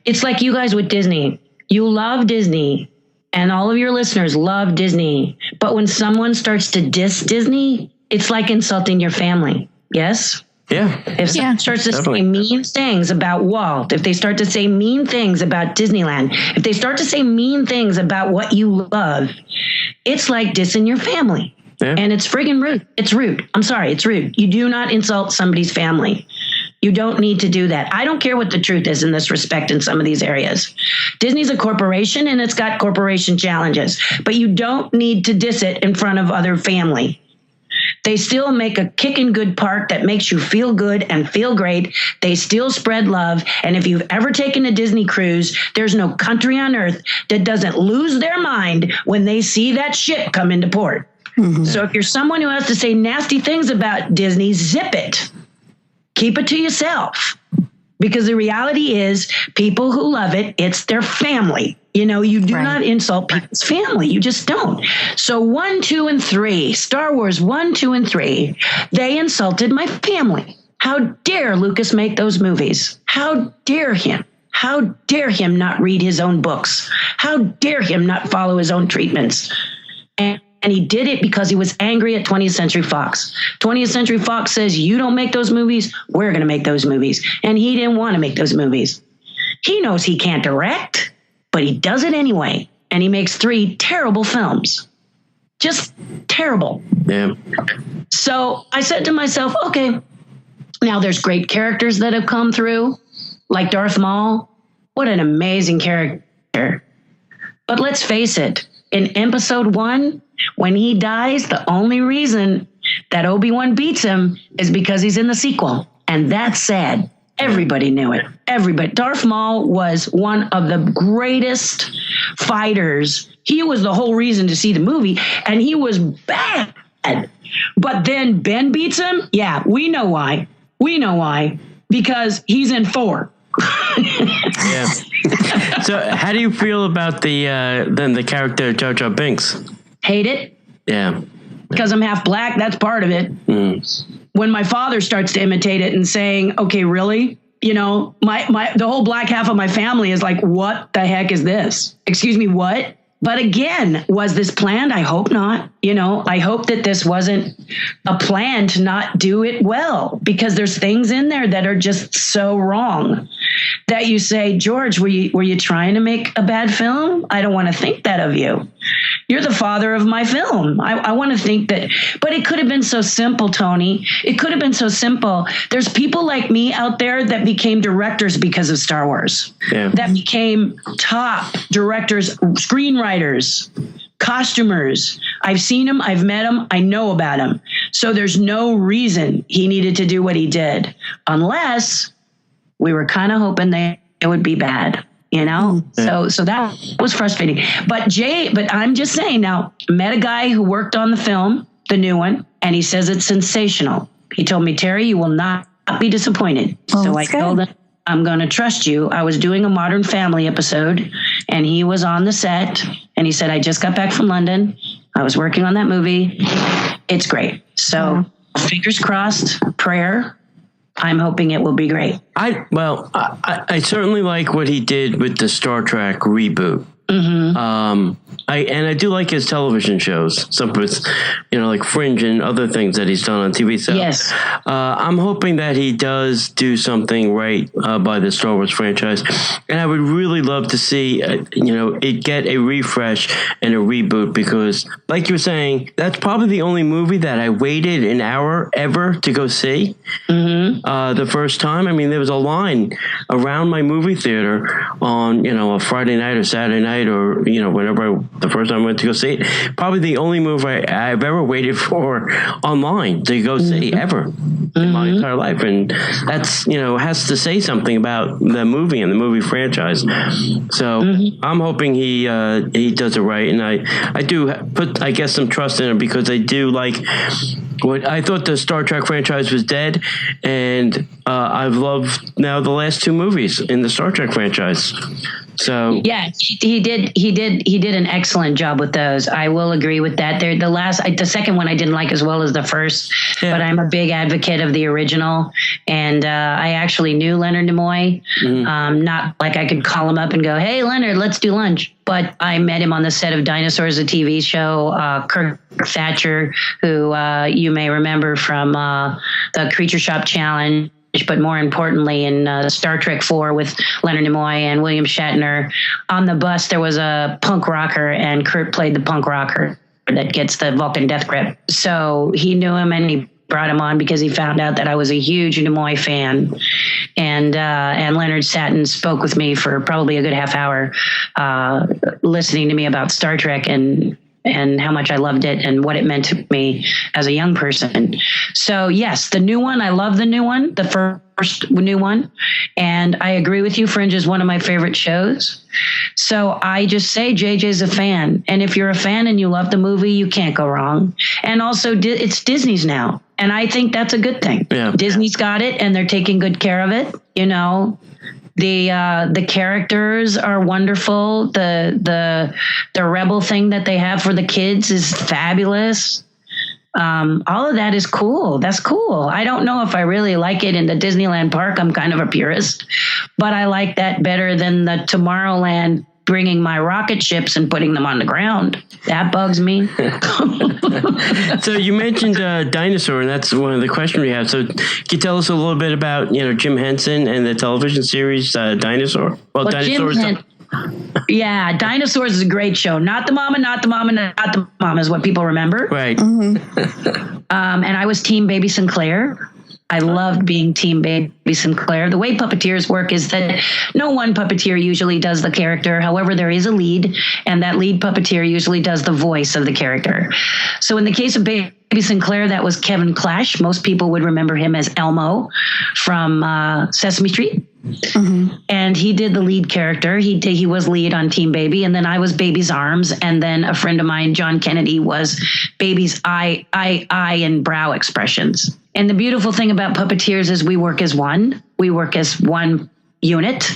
it's like you guys with Disney. You love Disney and all of your listeners love Disney. But when someone starts to diss Disney, it's like insulting your family. Yes? Yeah. If someone starts to say mean things about Walt, if they start to say mean things about Disneyland, if they start to say mean things about what you love, it's like dissing your family. Yeah. And it's friggin' rude. It's rude. I'm sorry. It's rude. You do not insult somebody's family. You don't need to do that. I don't care what the truth is in this respect in some of these areas. Disney's a corporation and it's got corporation challenges, but you don't need to diss it in front of other family. They still make a kickin' good park that makes you feel good and feel great. They still spread love. And if you've ever taken a Disney cruise, there's no country on earth that doesn't lose their mind when they see that ship come into port. Mm-hmm. So if you're someone who has to say nasty things about Disney, zip it. Keep it to yourself. Because the reality is people who love it, it's their family. You do not insult people's family. You just don't. So 1, 2, and 3, Star Wars 1, 2, and 3, they insulted my family. How dare Lucas make those movies? How dare him? How dare him not read his own books? How dare him not follow his own treatments? And he did it because he was angry at 20th Century Fox. 20th Century Fox says, you don't make those movies, we're going to make those movies. And he didn't want to make those movies. He knows he can't direct, but he does it anyway. And he makes 3 terrible films. Just terrible. Yeah. So I said to myself, okay, now there's great characters that have come through. like Darth Maul. What an amazing character. But let's face it, in episode 1, when he dies, the only reason that Obi-Wan beats him is because he's in the sequel. And that's sad. Everybody knew it. Everybody. Darth Maul was one of the greatest fighters. He was the whole reason to see the movie, and he was bad. But then Ben beats him? Yeah, we know why. We know why. Because he's in 4. Yeah. So how do you feel about the character Jar Jar Binks? Hate it. Yeah. Because I'm half black, that's part of it. When my father starts to imitate it and saying, okay, really? You know, the whole black half of my family is like, what the heck is this? Excuse me, what? But again, was this planned? I hope not. You know, I hope that this wasn't a plan to not do it well, because there's things in there that are just so wrong that you say, George, were you trying to make a bad film? I don't want to think that of you. You're the father of my film. I want to think that, but it could have been so simple, Tony. It could have been so simple. There's people like me out there that became directors because of Star Wars, that became top directors, screenwriters, costumers. I've seen him. I've met him. I know about him. So there's no reason he needed to do what he did, unless we were kind of hoping that it would be bad. You know, so that was frustrating. But I'm just saying now, met a guy who worked on the film, the new one, and he says it's sensational. He told me, Terry, you will not be disappointed. So I told him, I'm going to trust you. I was doing a Modern Family episode, and he was on the set, and he said, I just got back from London. I was working on that movie. It's great. So fingers crossed, prayer. I'm hoping it will be great. I certainly like what he did with the Star Trek reboot. I do like his television shows, some with, like Fringe and other things that he's done on TV. So yes, I'm hoping that he does do something right by the Star Wars franchise, and I would really love to see it get a refresh and a reboot, because, like you were saying, that's probably the only movie that I waited an hour ever to go see. The first time, I mean, there was a line around my movie theater on a Friday night or Saturday night or whenever the first time I went to go see it. Probably the only movie I've ever waited for online to go see ever in my entire life, and that's has to say something about the movie and the movie franchise. So I'm hoping he does it right, and I do put, I guess, some trust in it, because I do like what I thought the Star Trek franchise was dead, and I've loved now the last 2 movies in the Star Trek franchise. So yeah, he did an excellent job with those. I will agree with that. The second one I didn't like as well as the first, but I'm a big advocate of the original. And I actually knew Leonard Nimoy. Not like I could call him up and go, "Hey, Leonard, let's do lunch." But I met him on the set of Dinosaurs, a TV show. Kirk Thatcher, who you may remember from the Creature Shop Challenge, but more importantly in Star Trek 4 with Leonard Nimoy and William Shatner. On the bus, there was a punk rocker, and Kurt played the punk rocker that gets the Vulcan death grip. So he knew him, and he brought him on because he found out that I was a huge Nimoy fan. And Leonard sat and spoke with me for probably a good half hour, listening to me about Star Trek and how much I loved it and what it meant to me as a young person. So yes, the new one, I love the new one, the first new one. And I agree with you, Fringe is one of my favorite shows. So I just say JJ's a fan. And if you're a fan and you love the movie, you can't go wrong. And also it's Disney's now. And I think that's a good thing. Yeah. Disney's got it, and they're taking good care of it. The characters are wonderful. The rebel thing that they have for the kids is fabulous. All of that is cool. That's cool. I don't know if I really like it in the Disneyland park. I'm kind of a purist, but I like that better than the Tomorrowland bringing my rocket ships and putting them on the ground. That bugs me. So you mentioned Dinosaur, and that's one of the questions we have. So can you tell us a little bit about Jim Henson and the television series Dinosaur? Well, Dinosaurs. Yeah, Dinosaurs is a great show. Not the mama, not the mama, not the mama is what people remember. Right. And I was Team Baby Sinclair. I loved being Team Baby Sinclair. The way puppeteers work is that no one puppeteer usually does the character. However, there is a lead, and that lead puppeteer usually does the voice of the character. So in the case of Baby Sinclair, that was Kevin Clash. Most people would remember him as Elmo from Sesame Street. Mm-hmm. And he did the lead character. He was lead on Team Baby, and then I was Baby's arms, and then a friend of mine, John Kennedy, was Baby's eye and brow expressions. And the beautiful thing about puppeteers is we work as one. We work as one unit,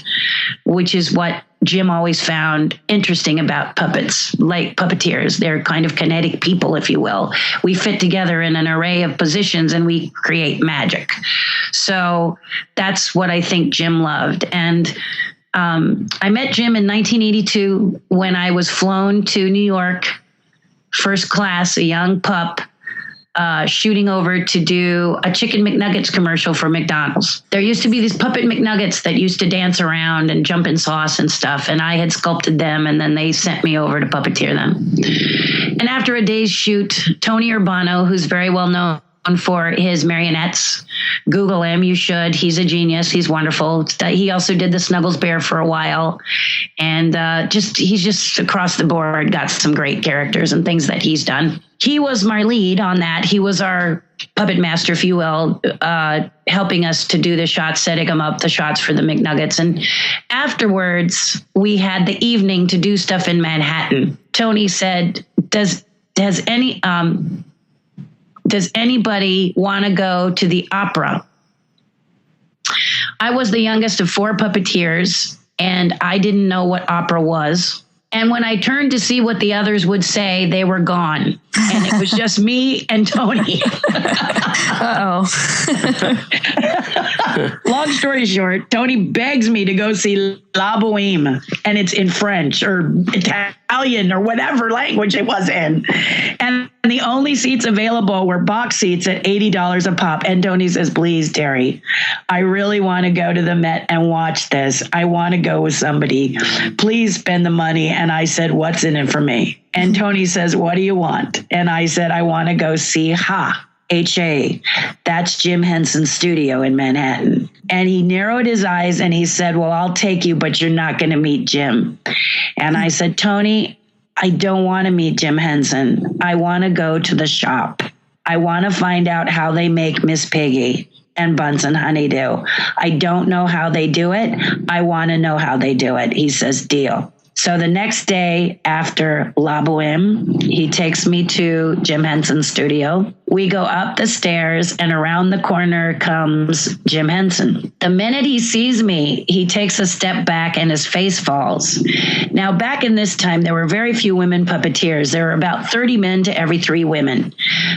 which is what Jim always found interesting about puppets, like puppeteers. They're kind of kinetic people, if you will. We fit together in an array of positions and we create magic. So that's what I think Jim loved. And I met Jim in 1982 when I was flown to New York, first class, a young pup, shooting over to do a Chicken McNuggets commercial for McDonald's. There used to be these puppet McNuggets that used to dance around and jump in sauce and stuff, and I had sculpted them, and then they sent me over to puppeteer them. And after a day's shoot, Tony Urbano, who's very well known for his marionettes, Google him, you should. He's a genius. He's wonderful. He also did the Snuggles Bear for a while, and he's just across the board got some great characters and things that he's done. He was my lead on that. He was our puppet master, if you will, helping us to do the shots, setting them up, the shots for the McNuggets. And afterwards, we had the evening to do stuff in Manhattan. Tony said, does anybody want to go to the opera? I was the youngest of 4 puppeteers, and I didn't know what opera was. And when I turned to see what the others would say, they were gone. And it was just me and Tony. Uh-oh. Long story short, Tony begs me to go see La Boheme, and it's in French or Italian or whatever language it was in. And the only seats available were box seats at $80 a pop. And Tony says, please, Terri, I really want to go to the Met and watch this. I want to go with somebody. Please spend the money. And I said, what's in it for me? And Tony says, what do you want? And I said, I want to go see H.A. That's Jim Henson's studio in Manhattan. And he narrowed his eyes and he said, well, I'll take you, but you're not going to meet Jim. And I said, Tony, I don't want to meet Jim Henson. I want to go to the shop. I want to find out how they make Miss Piggy and Bunsen Honeydew. I don't know how they do it. I want to know how they do it. He says, deal. So the next day after La Boheme, he takes me to Jim Henson's studio. We go up the stairs and around the corner comes Jim Henson. The minute he sees me, he takes a step back and his face falls. Now, back in this time, there were very few women puppeteers. There were about 30 men to every 3 women.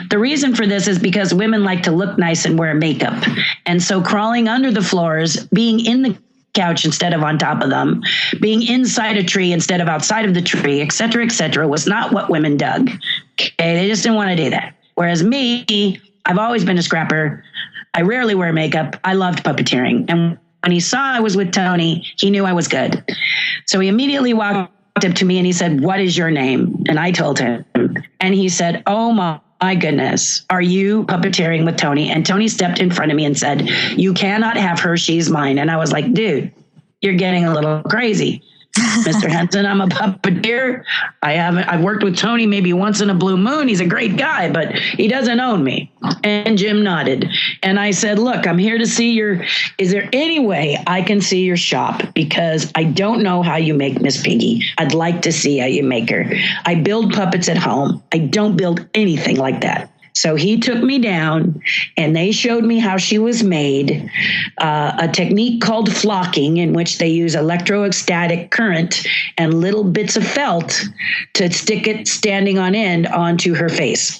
The reason for this is because women like to look nice and wear makeup. And so crawling under the floors, being in the couch instead of on top of them, being inside a tree instead of outside of the tree, et cetera, was not what women dug. Okay, they just didn't want to do that. Whereas me, I've always been a scrapper. I rarely wear makeup. I loved puppeteering. And when he saw I was with Tony, he knew I was good. So he immediately walked up to me and he said, what is your name? And I told him. And he said, oh my goodness, are you puppeteering with Tony? And Tony stepped in front of me and said, you cannot have her, she's mine. And I was like, dude, you're getting a little crazy. Mr. Henson, I'm a puppeteer. I've worked with Tony maybe once in a blue moon. He's a great guy, but he doesn't own me. And Jim nodded. And I said, look, I'm here to see is there any way I can see your shop? Because I don't know how you make Miss Piggy. I'd like to see how you make her. I build puppets at home. I don't build anything like that. So he took me down and they showed me how she was made, a technique called flocking, in which they use electrostatic current and little bits of felt to stick it standing on end onto her face.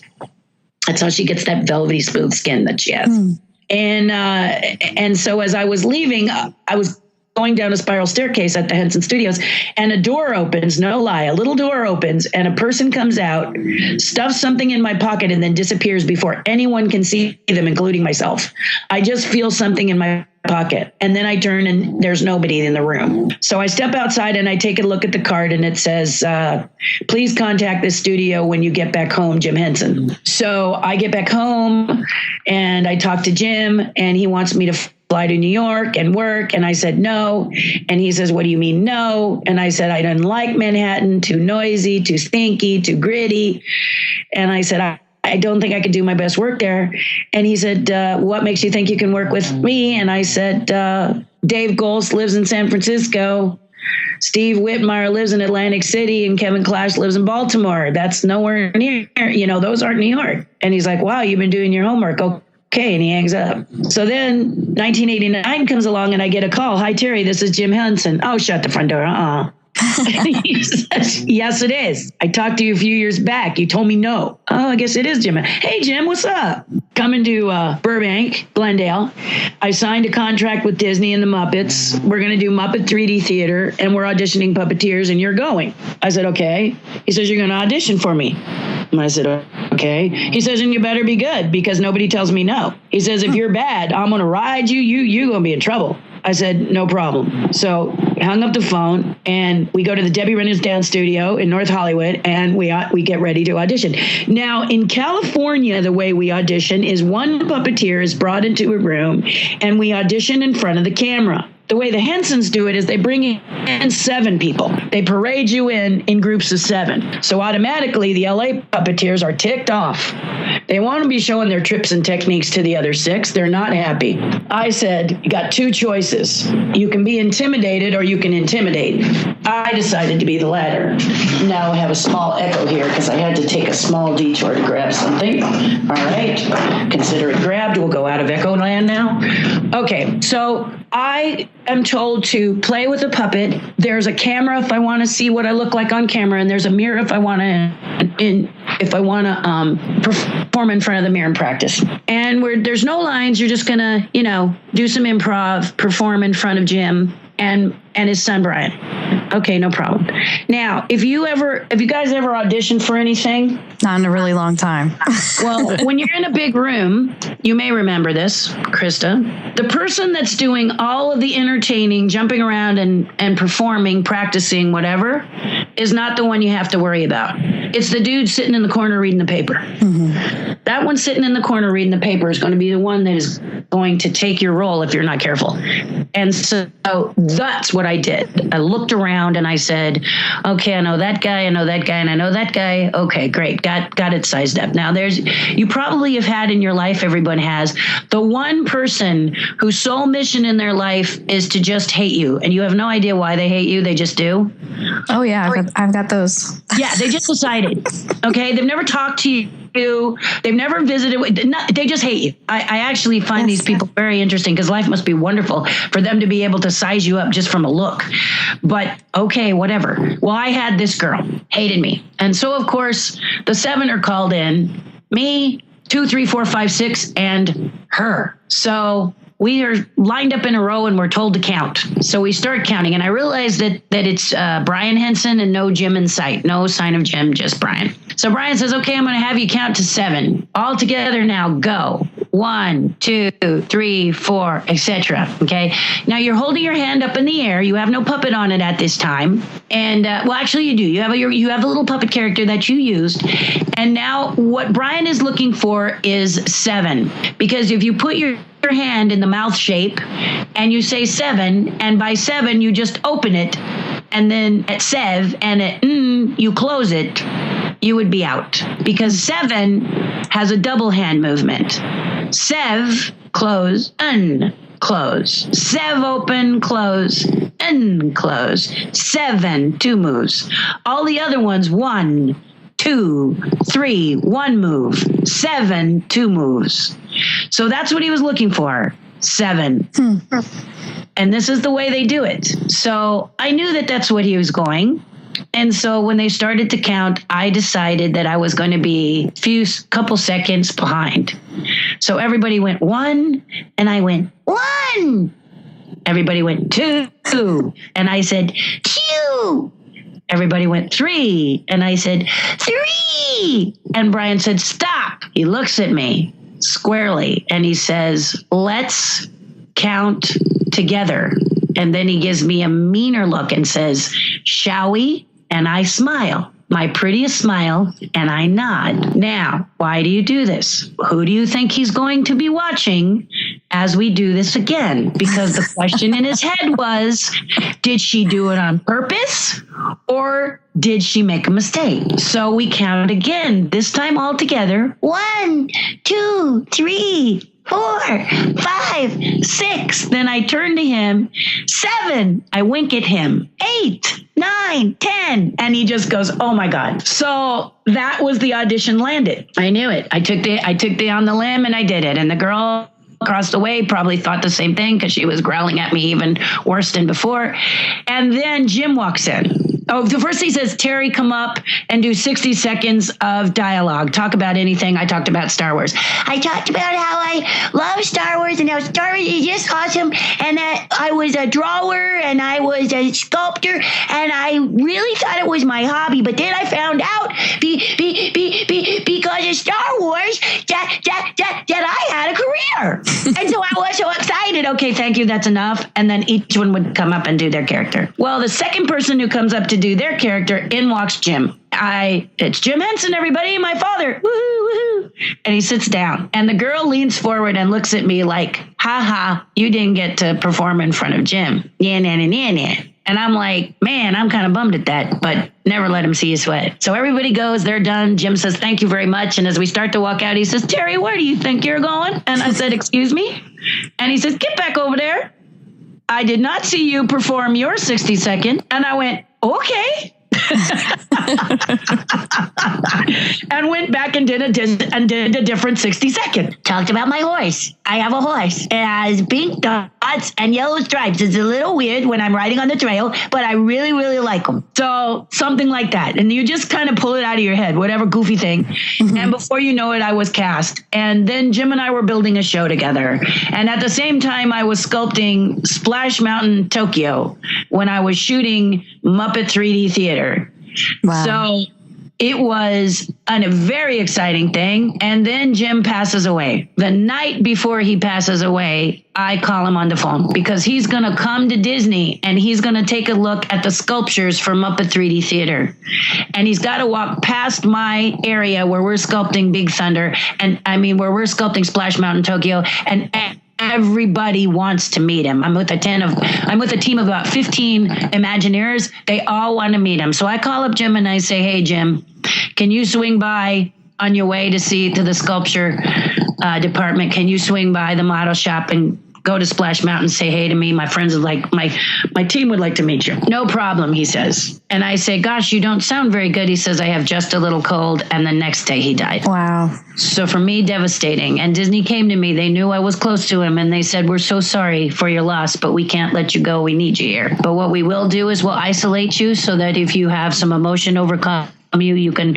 That's how she gets that velvety smooth skin that she has. And so as I was leaving, I was going down a spiral staircase at the Henson Studios, and a door opens, no lie, a little door opens, and a person comes out, stuffs something in my pocket, and then disappears before anyone can see them, including myself. I just feel something in my pocket, and then I turn and there's nobody in the room. So I step outside and I take a look at the card, and it says, please contact the studio when you get back home, Jim Henson. So I get back home and I talk to Jim, and he wants me to fly to New York and work. And I said, no. And he says, what do you mean no? And I said, I didn't like Manhattan, too noisy, too stinky, too gritty. And I said, I don't think I could do my best work there. And he said, what makes you think you can work with me? And I said, Dave Golst lives in San Francisco. Steve Whitmire lives in Atlantic City, and Kevin Clash lives in Baltimore. That's nowhere near, those aren't New York. And he's like, wow, you've been doing your homework. Okay. And he hangs up. So then 1989 comes along and I get a call. Hi, Terry, this is Jim Henson. Oh, shut the front door. He says, yes, it is. I talked to you a few years back. You told me no. Oh, I guess it is Jim. Hey, Jim, what's up? Coming to Burbank, Glendale. I signed a contract with Disney and the Muppets. We're going to do Muppet 3D theater, and we're auditioning puppeteers, and you're going. I said, okay. He says, you're going to audition for me. And I said, okay. He says, and you better be good, because nobody tells me no. He says, if you're bad, I'm going to ride you. You're going to be in trouble. I said, no problem. So I hung up the phone, and we go to the Debbie Reynolds Dance Studio in North Hollywood, and we get ready to audition. Now, in California, the way we audition is one puppeteer is brought into a room, and we audition in front of the camera. The way the Hensons do it is they bring in 7 people. They parade you in groups of 7. So automatically, the LA puppeteers are ticked off. They want to be showing their tricks and techniques to the other 6. They're not happy. I said, you got 2 choices. You can be intimidated or you can intimidate. I decided to be the latter. Now I have a small echo here because I had to take a small detour to grab something. All right. Consider it grabbed. We'll go out of echo land now. Okay. So I am told to play with a puppet. There's a camera if I want to see what I look like on camera, and there's a mirror if I want to perform in front of the mirror and practice. And there's no lines. You're just gonna, do some improv, perform in front of Jim and his son Brian. Okay, no problem. Now, have you guys ever auditioned for anything? Not in a really long time. Well, when you're in a big room, you may remember this, Krista. The person that's doing all of the entertaining, jumping around and performing, practicing, whatever, is not the one you have to worry about. It's the dude sitting in the corner reading the paper. Mm-hmm. That one sitting in the corner reading the paper is going to be the one that is going to take your role if you're not careful. And so that's what I did. I looked around and I said, okay, I know that guy, and I know that guy. Okay, great. Got it sized up. Now you probably have had in your life, everyone has, the one person whose sole mission in their life is to just hate you. And you have no idea why they hate you. They just do. Oh yeah. I've got those. Yeah. They just decided, okay. They've never talked to you. They've never visited. They just hate you. I actually find these people very interesting because life must be wonderful for them to be able to size you up just from a look. But okay, whatever. Well, I had this girl, hated me. And so, of course, the 7 are called in. Me, 2, 3, 4, 5, 6, and her. So we are lined up in a row and we're told to count. So we start counting, and I realized that it's Brian Henson and no Jim in sight. No sign of Jim, just Brian. So Brian says, okay, I'm going to have you count to 7. All together now, go. 1, 2, 3, 4, etc. Okay. Now you're holding your hand up in the air. You have no puppet on it at this time. And well, actually you do. You have the little puppet character that you used. And now what Brian is looking for is 7, because if you put your hand in the mouth shape and you say 7, and by 7 you just open it, and then at sev and at you close it, you would be out, because 7 has a double hand movement. Sev, close, close. Sev, open, close, close. 7, 2 moves. All the other ones, 1, 2, 3, 1 move. 7, 2 moves. So that's what he was looking for. 7. And this is the way they do it. So I knew that that's what he was going. And so when they started to count, I decided that I was going to be couple seconds behind. So everybody went 1, and I went 1. Everybody went 2. And I said, 2. Everybody went 3. And I said, 3. And Brian said, stop. He looks at me squarely and he says, let's count together. And then he gives me a meaner look and says, shall we? And I smile, my prettiest smile, and I nod. Now, why do you do this? Who do you think he's going to be watching as we do this again? Because the question in his head was, did she do it on purpose or did she make a mistake? So we count again, this time all together. 1, 2, 3, 4, 5, 6. Then I turn to him. 7. I wink at him. 8, 9, 10. And he just goes, oh my God. So that was the audition landed. I knew it. I took the on the limb and I did it. And the girl across the way probably thought the same thing because she was growling at me even worse than before. And then Jim walks in. Oh, the first he says, Terri, come up and do 60 seconds of dialogue. Talk about anything. I talked about Star Wars. I talked about how I love Star Wars and how Star Wars is just awesome and that I was a drawer and I was a sculptor and I really thought it was my hobby. But then I found out because of Star Wars that I had a career. And so I was so excited. Okay, thank you. That's enough. And then each one would come up and do their character. Well, the second person who comes up to do their character, in walks Jim. It's Jim Henson, everybody, my father. Woohoo, woohoo. And he sits down. And the girl leans forward and looks at me like, ha, you didn't get to perform in front of Jim. Yeah. And I'm like, man, I'm kind of bummed at that, but never let him see you sweat. So everybody goes, they're done. Jim says, thank you very much. And as we start to walk out, he says, Terri, where do you think you're going? And I said, excuse me? And he says, get back over there. I did not see you perform your 60 second. And I went, okay. And went back and did a different 60 second. Talked about my horse. I have a horse. It has pink dots and yellow stripes. It's a little weird when I'm riding on the trail, but I really, really like them. So something like that. And you just kind of pull it out of your head, whatever goofy thing. Mm-hmm. And before you know it, I was cast. And then Jim and I were building a show together. And at the same time, I was sculpting Splash Mountain, Tokyo, when I was shooting Muppet 3D Theater. Wow. So it was a very exciting thing. And then Jim passes away. The night before he passes away, I call him on the phone because he's going to come to Disney and he's going to take a look at the sculptures for Muppet 3D Theater. And he's got to walk past my area where we're sculpting Big Thunder. And I mean, where we're sculpting Splash Mountain, Tokyo. And everybody wants to meet him. I'm with a team of about 15 Imagineers. They all want to meet him. So I call up Jim and I say, hey, Jim, can you swing by on your way to the sculpture department? Can you swing by the model shop and go to Splash Mountain, say hey to me? My friends would like, my team would like to meet you. No problem, he says. And I say, gosh, you don't sound very good. He says, I have just a little cold. And the next day he died. Wow. So for me, devastating. And Disney came to me. They knew I was close to him. And they said, we're so sorry for your loss, but we can't let you go. We need you here. But what we will do is we'll isolate you so that if you have some emotion overcome you can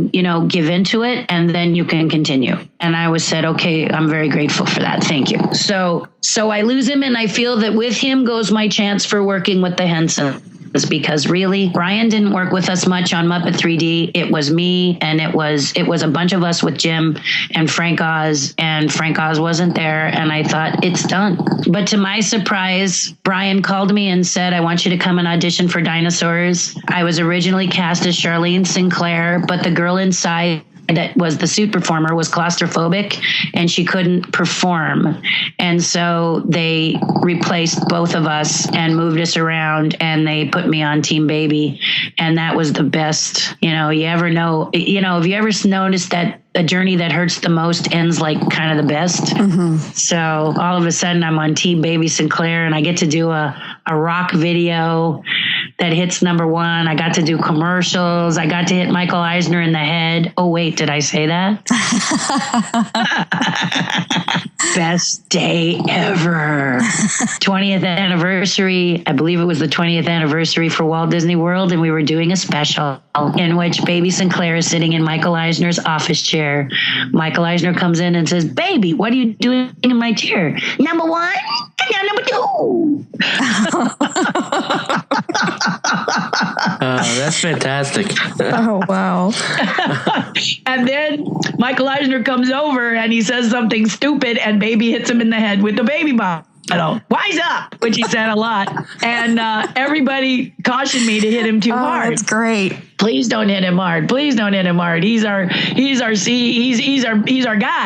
give into it and then you can continue. And I was said, okay, I'm very grateful for that. Thank you. So I lose him and I feel that with him goes my chance for working with the Hensons. Because really, Brian didn't work with us much on Muppet 3D. It was me, and it was a bunch of us with Jim and Frank Oz, and Frank Oz wasn't there, and I thought, it's done. But to my surprise, Brian called me and said, I want you to come and audition for Dinosaurs. I was originally cast as Charlene Sinclair, but the girl inside that was the suit performer was claustrophobic and she couldn't perform. And so they replaced both of us and moved us around and they put me on Team Baby. And that was the best, you ever know, have you ever noticed that a journey that hurts the most ends like kind of the best? Mm-hmm. So all of a sudden I'm on Team Baby Sinclair and I get to do a rock video that hits number 1. I got to do commercials. I got to hit Michael Eisner in the head. Oh, wait, did I say that? best day ever. 20th anniversary. I believe it was the 20th anniversary for Walt Disney World. And we were doing a special in which baby Sinclair is sitting in Michael Eisner's office chair. Michael Eisner comes in and says, "Baby, what are you doing in my chair? Number one and now number two." That's fantastic. Oh, wow. And then Michael Eisner comes over and he says something stupid and baby hits him in the head with the baby bottle. Wise up, which he said a lot. And everybody cautioned me to hit him too hard. That's great. Please don't hit him hard. Please don't hit him hard. He's our guy,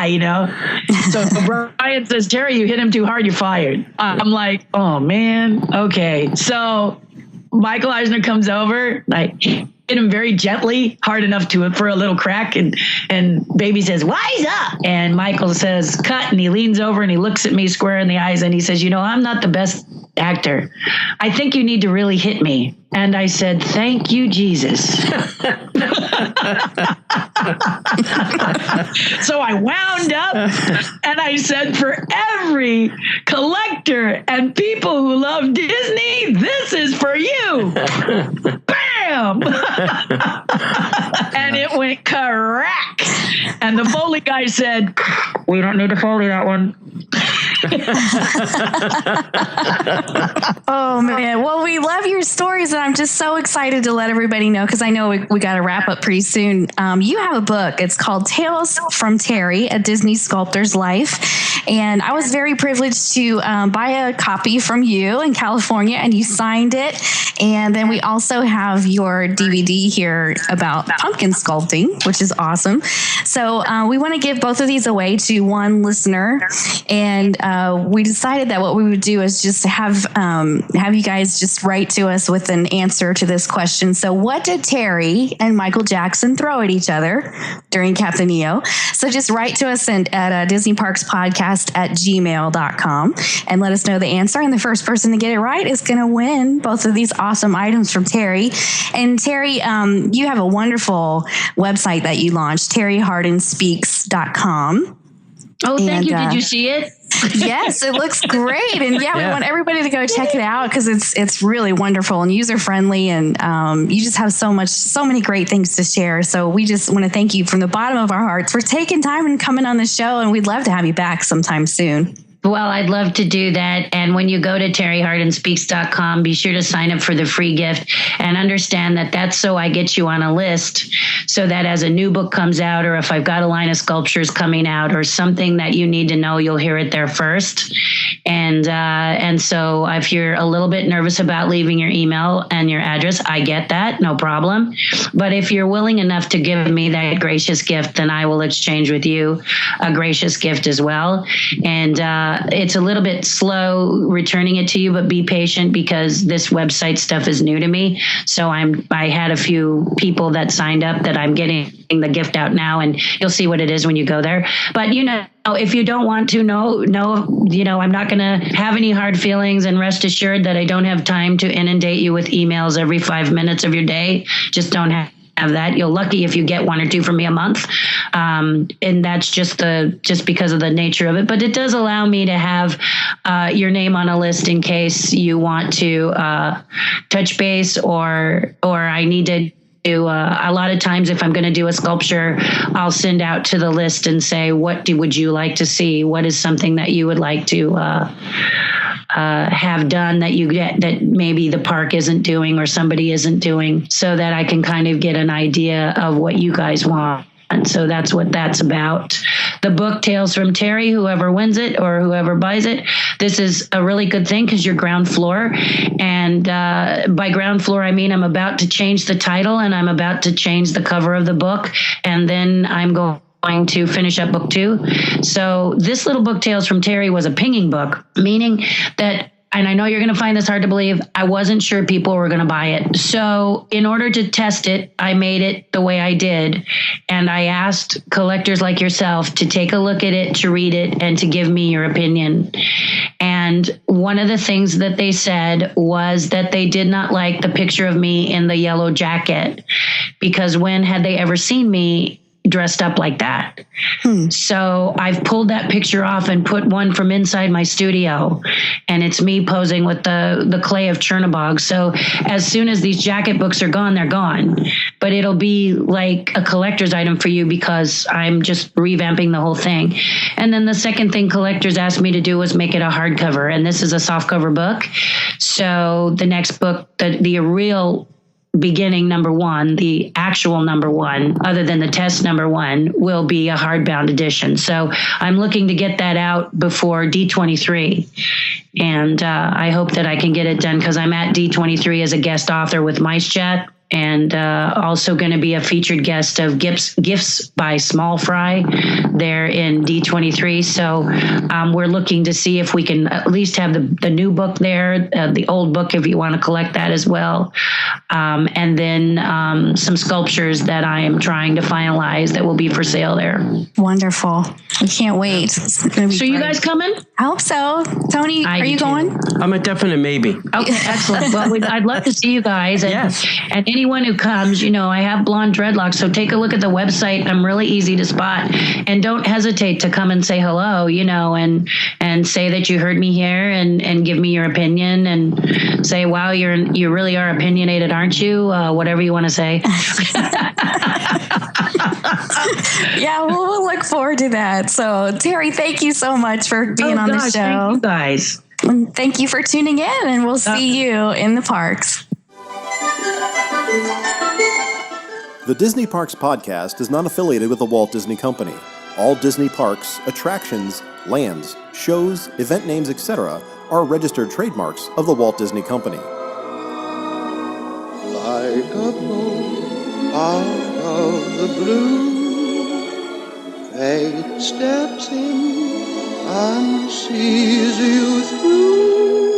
you know. So Brian says, "Terri, you hit him too hard, you're fired." I'm like, oh man, okay. So Michael Eisner comes over, like hit him very gently, hard enough for a little crack, and baby says, "Wise up." And Michael says, "Cut," and he leans over and he looks at me square in the eyes and he says, "You know, I'm not the best actor. I think you need to really hit me." And I said, "Thank you, Jesus." So I wound up and I said, "For every collector and people who love Disney, this is for you." Bam! And it went crack. And the Foley guy said, "We don't need to Foley that one." Oh man. Well, we love your stories, and I'm just so excited to let everybody know, because I know we got to wrap up pretty soon. You have a book. It's called Tales from Terri, A Disney Sculptor's Life. And I was very privileged to buy a copy from you in California, and you signed it. And then we also have your DVD here about pumpkin sculpting, which is awesome. So we want to give both of these away to one listener. And we decided that what we would do is just have you guys just write to us with an answer to this question. So what did Terri and Michael Jackson throw at each other during Captain EO? So just write to us at DisneyParksPodcast@gmail.com and let us know the answer. And the first person to get it right is going to win both of these awesome items from Terri. And Terri, you have a wonderful website that you launched, TerriHardinSpeaks.com. Oh, thank you. Did you see it? Yes, it looks great. And we want everybody to go check it out, because it's really wonderful and user friendly. And you just have so many great things to share. So we just want to thank you from the bottom of our hearts for taking time and coming on the show. And we'd love to have you back sometime soon. Well, I'd love to do that. And when you go to TerriHardinSpeaks.com, be sure to sign up for the free gift and understand that that's so I get you on a list, so that as a new book comes out, or if I've got a line of sculptures coming out or something that you need to know, you'll hear it there first. And so if you're a little bit nervous about leaving your email and your address, I get that, no problem. But if you're willing enough to give me that gracious gift, then I will exchange with you a gracious gift as well. And it's a little bit slow returning it to you, but be patient, because this website stuff is new to me. So I had a few people that signed up that I'm getting the gift out now, and you'll see what it is when you go there. But if you don't want to know, I'm not going to have any hard feelings, and rest assured that I don't have time to inundate you with emails every 5 minutes of your day. Just don't have that. You're lucky if you get one or two from me a month. And that's just because of the nature of it. But it does allow me to have your name on a list in case you want to touch base, or I need to do a lot of times if I'm going to do a sculpture, I'll send out to the list and say, would you like to see? What is something that you would like to have done that maybe the park isn't doing or somebody isn't doing, so that I can kind of get an idea of what you guys want. And so that's what that's about. The book, Tales from Terri, whoever wins it or whoever buys it, this is a really good thing because you're ground floor. And by ground floor, I mean I'm about to change the title and I'm about to change the cover of the book. And then I'm going to finish up book 2. So this little book, Tales from Terri, was a pinging book, meaning that, and I know you're going to find this hard to believe, I wasn't sure people were going to buy it. So in order to test it, I made it the way I did. And I asked collectors like yourself to take a look at it, to read it, and to give me your opinion. And one of the things that they said was that they did not like the picture of me in the yellow jacket, because when had they ever seen me dressed up like that. So I've pulled that picture off and put one from inside my studio, and it's me posing with the clay of Chernobog. So as soon as these jacket books are gone, they're gone. But it'll be like a collector's item for you because I'm just revamping the whole thing. And then the second thing collectors asked me to do was make it a hardcover, and this is a softcover book. So the next book, the real beginning number one, the actual number one, other than the test number one, will be a hardbound edition. So I'm looking to get that out before D23. And I hope that I can get it done because I'm at D23 as a guest author with Mice Chat. And also going to be a featured guest of Gifts by Small Fry there in D23. So we're looking to see if we can at least have the new book there, the old book if you want to collect that as well. And then some sculptures that I am trying to finalize that will be for sale there. Wonderful. We can't wait. It's gonna be So great. you guys coming? I hope so. Tony, are you going? I'm a definite maybe. Okay, excellent. Well, I'd love to see you guys. And, Yes. and anyone who comes, I have blonde dreadlocks, so take a look at the website. I'm really easy to spot. And don't hesitate to come and say hello, and say that you heard me here and give me your opinion and say, wow, you really are opinionated, aren't you? Whatever you want to say. Yeah, we'll look forward to that. So, Terri, thank you so much for being on the show. Thank you guys. And thank you for tuning in, and we'll see you in the parks. The Disney Parks podcast is not affiliated with the Walt Disney Company. All Disney parks, attractions, lands, shows, event names, etc. are registered trademarks of the Walt Disney Company. Like a boat out of the blue, fate steps in and sees you through.